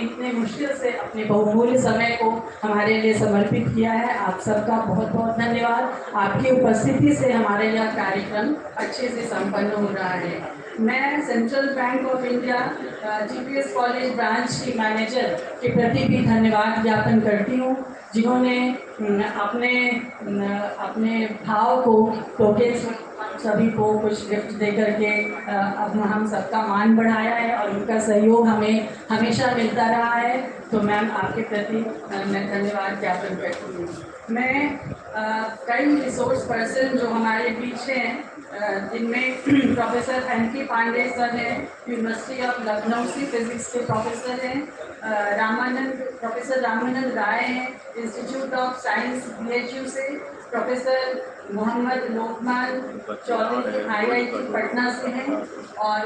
इतने मुश्किल से अपने बहुमूल्य समय को हमारे लिए समर्पित किया है, आप सबका बहुत बहुत धन्यवाद। आपकी उपस्थिति से हमारे यह कार्यक्रम अच्छे से संपन्न हो रहा है। मैं central bank of India GPS college branch की मैनेजर के प्रति भी धन्यवाद ज्ञापन करती हूँ, जिन्होंने अपने भाव को टोकन सभी को कुछ गिफ्ट दे करके अब हम सबका मान बढ़ाया है और उनका सहयोग हमें हमेशा मिलता रहा है। तो मैम आपके प्रति मैं धन्यवाद ज्ञापन करती हूँ। मैं कई रिसोर्स पर्सन जो हमारे बीच हैं, जिनमें प्रोफेसर NK पांडे सर हैं, यूनिवर्सिटी ऑफ लखनऊ से फिजिक्स के प्रोफेसर हैं, प्रोफेसर रामानंद राय हैं, इंस्टीट्यूट ऑफ साइंस BHU से, प्रोफेसर मोहम्मद लोकमान चौधरी IIT पटना से हैं और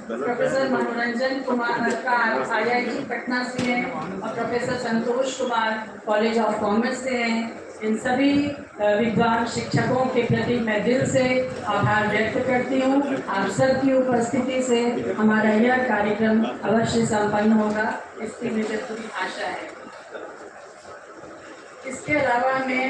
प्रोफेसर मनोरंजन कुमार का IIT पटना से हैं और professor Santosh Kumar college of commerce से हैं। इन सभी विद्वान शिक्षकों के प्रति मैं दिल से आभार व्यक्त करती हूँ। आप सबकी उपस्थिति से हमारा यह कार्यक्रम अवश्य संपन्न होगा, इसकी मुझे पूरी आशा है। इसके अलावा मैं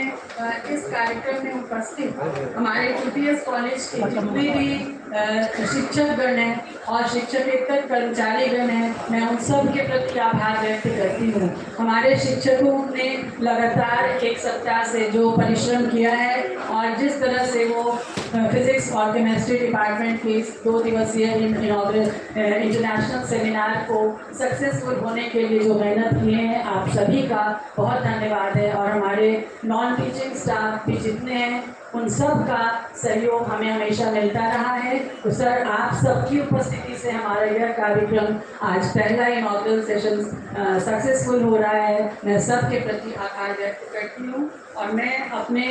इस कार्यक्रम में उपस्थित हमारे GPS कॉलेज के जितने भी शिक्षकगण हैं और शिक्षकेतर कर्मचारीगण हैं, मैं उन सब के प्रति आभार व्यक्त करती हूँ। हमारे शिक्षकों ने लगातार एक सप्ताह से जो परिश्रम किया है और जिस तरह से वो फिजिक्स और केमिस्ट्री डिपार्टमेंट के 2 दिवसीय इनॉग्रल इंटरनेशनल सेमिनार को सक्सेसफुल होने के लिए जो मेहनत किए हैं, आप सभी का बहुत धन्यवाद है। और हमारे नॉन टीचिंग स्टाफ भी जितने हैं, उन सब का सहयोग हमें हमेशा मिलता रहा है। तो सर आप सबकी उपस्थिति से हमारा यह कार्यक्रम आज पहला इनॉग्रल सेशन सक्सेसफुल हो रहा है। मैं सबके प्रति आभार व्यक्त करती हूँ और मैं अपने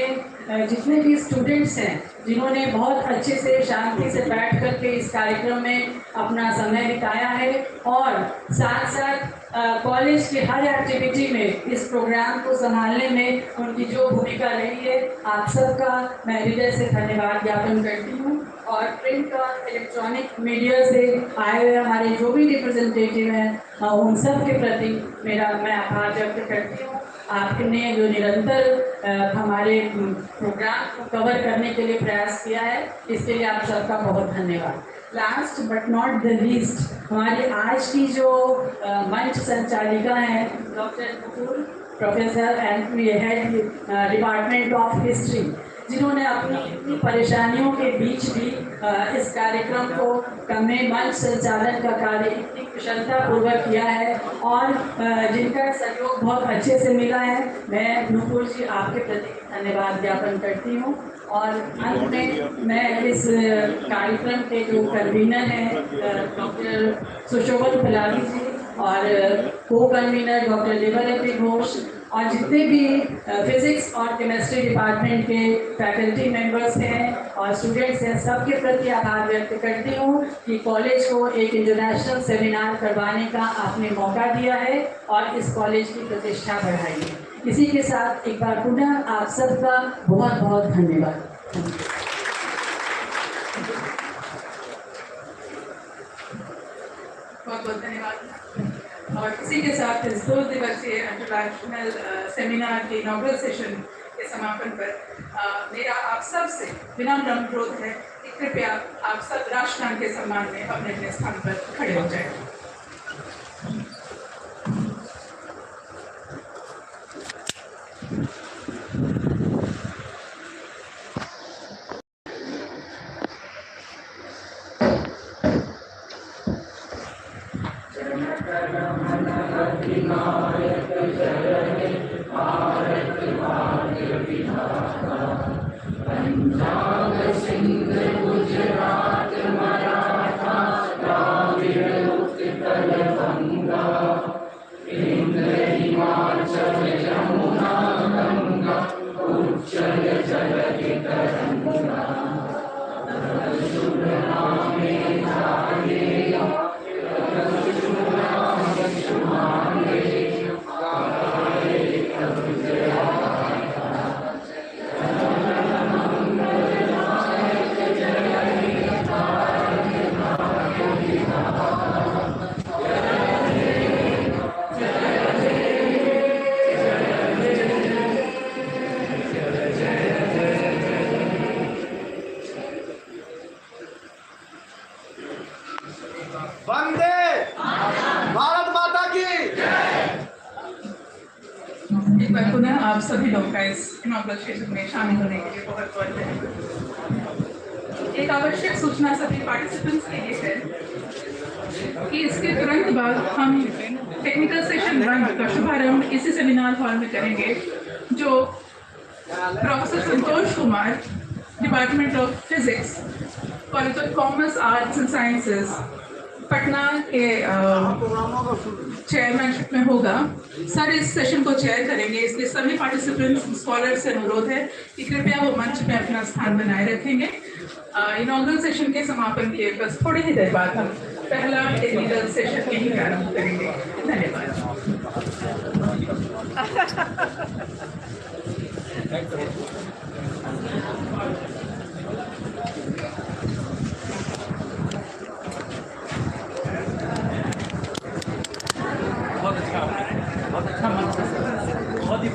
जितने भी स्टूडेंट्स हैं, जिन्होंने बहुत अच्छे से शांति से बैठ करके इस कार्यक्रम में अपना समय बिताया है और साथ साथ कॉलेज की हर एक्टिविटी में इस प्रोग्राम को संभालने में उनकी जो भूमिका रही है, आप सबका मैं हृदय से धन्यवाद ज्ञापन करती हूँ। और प्रिंट और इलेक्ट्रॉनिक मीडिया से आए हुए हमारे जो भी रिप्रेजेंटेटिव हैं, उन सब के प्रति मैं आभार व्यक्त करती हूँ। आपने जो निरंतर हमारे प्रोग्राम को कवर करने के लिए प्रयास किया है, इसके लिए आप सबका बहुत धन्यवाद। Last but not the least, हमारी आज की जो मंच संचालिका हैं doctor professor and head department of history, जिन्होंने अपनी परेशानियों के बीच भी इस कार्यक्रम को में मंच संचालन का कार्य इतनी कुशलतापूर्वक किया है और जिनका सहयोग बहुत अच्छे से मिला है। मैं नूपुर जी आपके प्रति धन्यवाद ज्ञापन करती हूँ। और अंत में मैं इस कार्यक्रम के जो कन्वीनर हैं डॉक्टर सुशोभन फलानी जी और को कन्वीनर डॉक्टर देवरती घोष और जितने भी फिजिक्स और केमिस्ट्री डिपार्टमेंट के फैकल्टी मेंबर्स हैं और स्टूडेंट्स हैं, सबके प्रति आभार व्यक्त करती हूँ कि कॉलेज को एक इंटरनेशनल सेमिनार करवाने का आपने मौका दिया है और इस कॉलेज की प्रतिष्ठा बढ़ाई है। इसी के साथ एक बार पुनः आप सबका बहुत बहुत धन्यवाद। बहुत बहुत धन्यवाद। और इसी के साथ इस 2 दिवसीय इंटरनेशनल सेमिनार के इनॉग्रल सेशन के समापन पर मेरा आप सब से विनम्र अनुरोध है कि कृपया आप सब राष्ट्रगान के सम्मान में अपने अपने स्थान पर खड़े हो जाएं। पुनः आप सभी लोग का इस इनॉग्रल सेशन में शामिल होने के लिए बहुत बहुत धन्यवाद। एक आवश्यक सूचना सभी पार्टिसिपेंट्स के लिए है कि इसके तुरंत बाद हम टेक्निकल सेशन 1 का शुभारंभ इसी सेमिनार हॉल में करेंगे, जो professor Santosh Kumar, department of physics, college of commerce arts and sciences, Patna के चेयरमैनशिप में होगा। सर इस सेशन को चेयर करेंगे, इसलिए सभी पार्टिसिपेंट्स स्कॉलर्स से अनुरोध है कि कृपया वो मंच पे अपना स्थान बनाए रखेंगे। इनॉग्रल सेशन के समापन के बस थोड़ी ही देर बाद हम पहला टेक्निकल सेशन यही प्रारंभ करेंगे। धन्यवाद। बहुत अच्छा मंच है, बहुत ही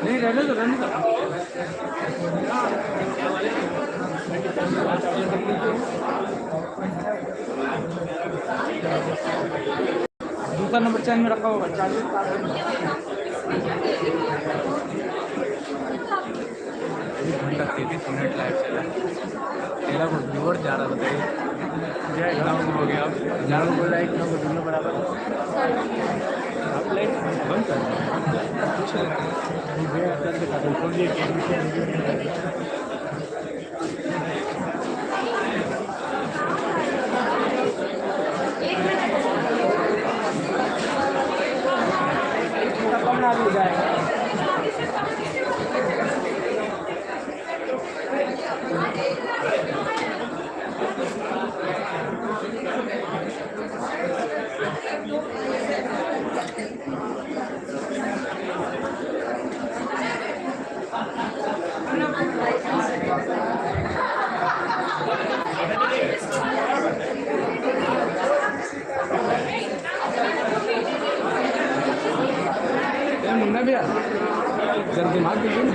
नहीं रहने दो दूसरा नंबर चैन में रखा होगा 40 33 मिनट लाइव चला। तेरा को व्यूअर जा रहा बताइए हो गया। ज़्यादा बोल रहा है कि दोनों बराबर आप लाइट बंद कर कम ना जाएगा। मुन्ना भैया जरा दिमाग दीजिए ना।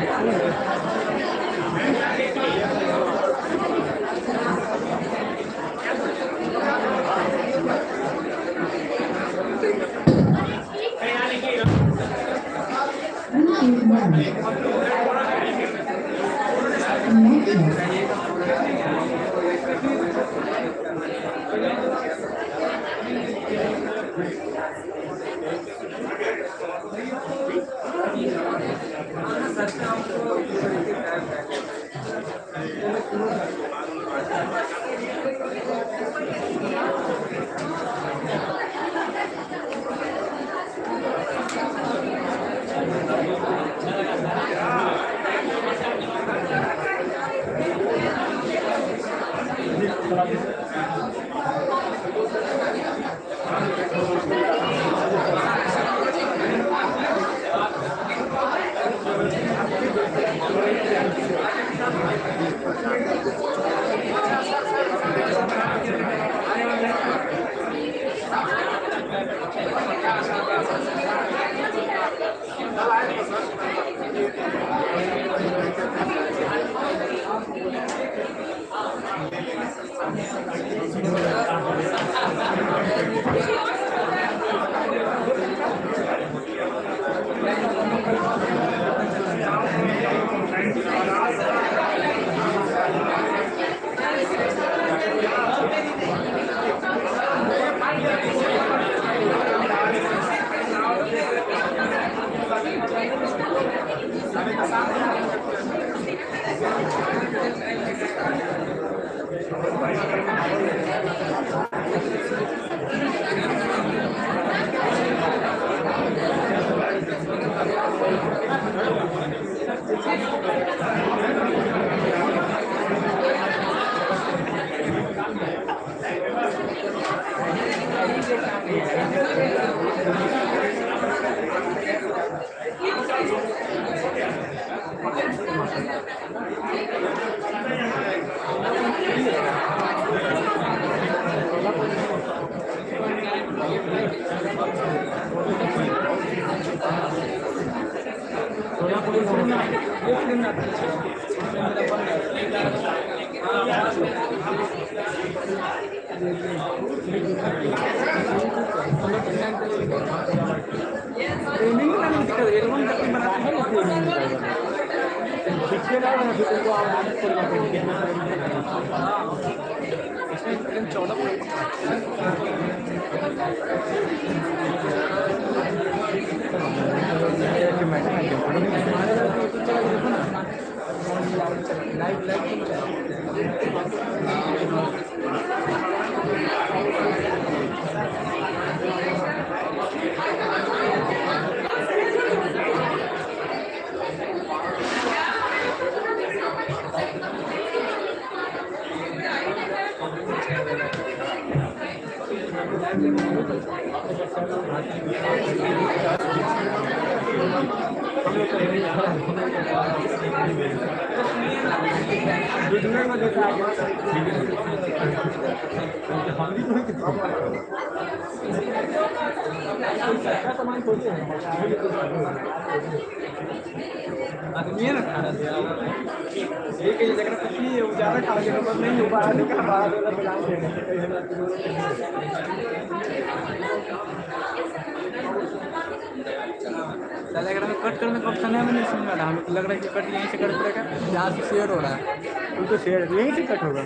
कट करने का ऑप्शन है, मैंने समझा था। हमें लग रहा है कि कट यहीं से कर पड़ेगा, यहाँ से शेयर हो रहा है, तो शेयर यहीं से कट होगा,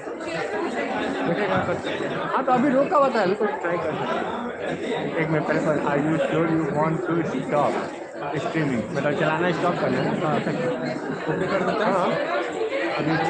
देखेगा कट। हाँ तो अभी रोका हुआ था, अभी तो ट्राई कर सकते। एक मिनट पहले are you sure you want to stop streaming, मतलब चलाना स्टॉप कर लेना, ओके कर देता है। अभी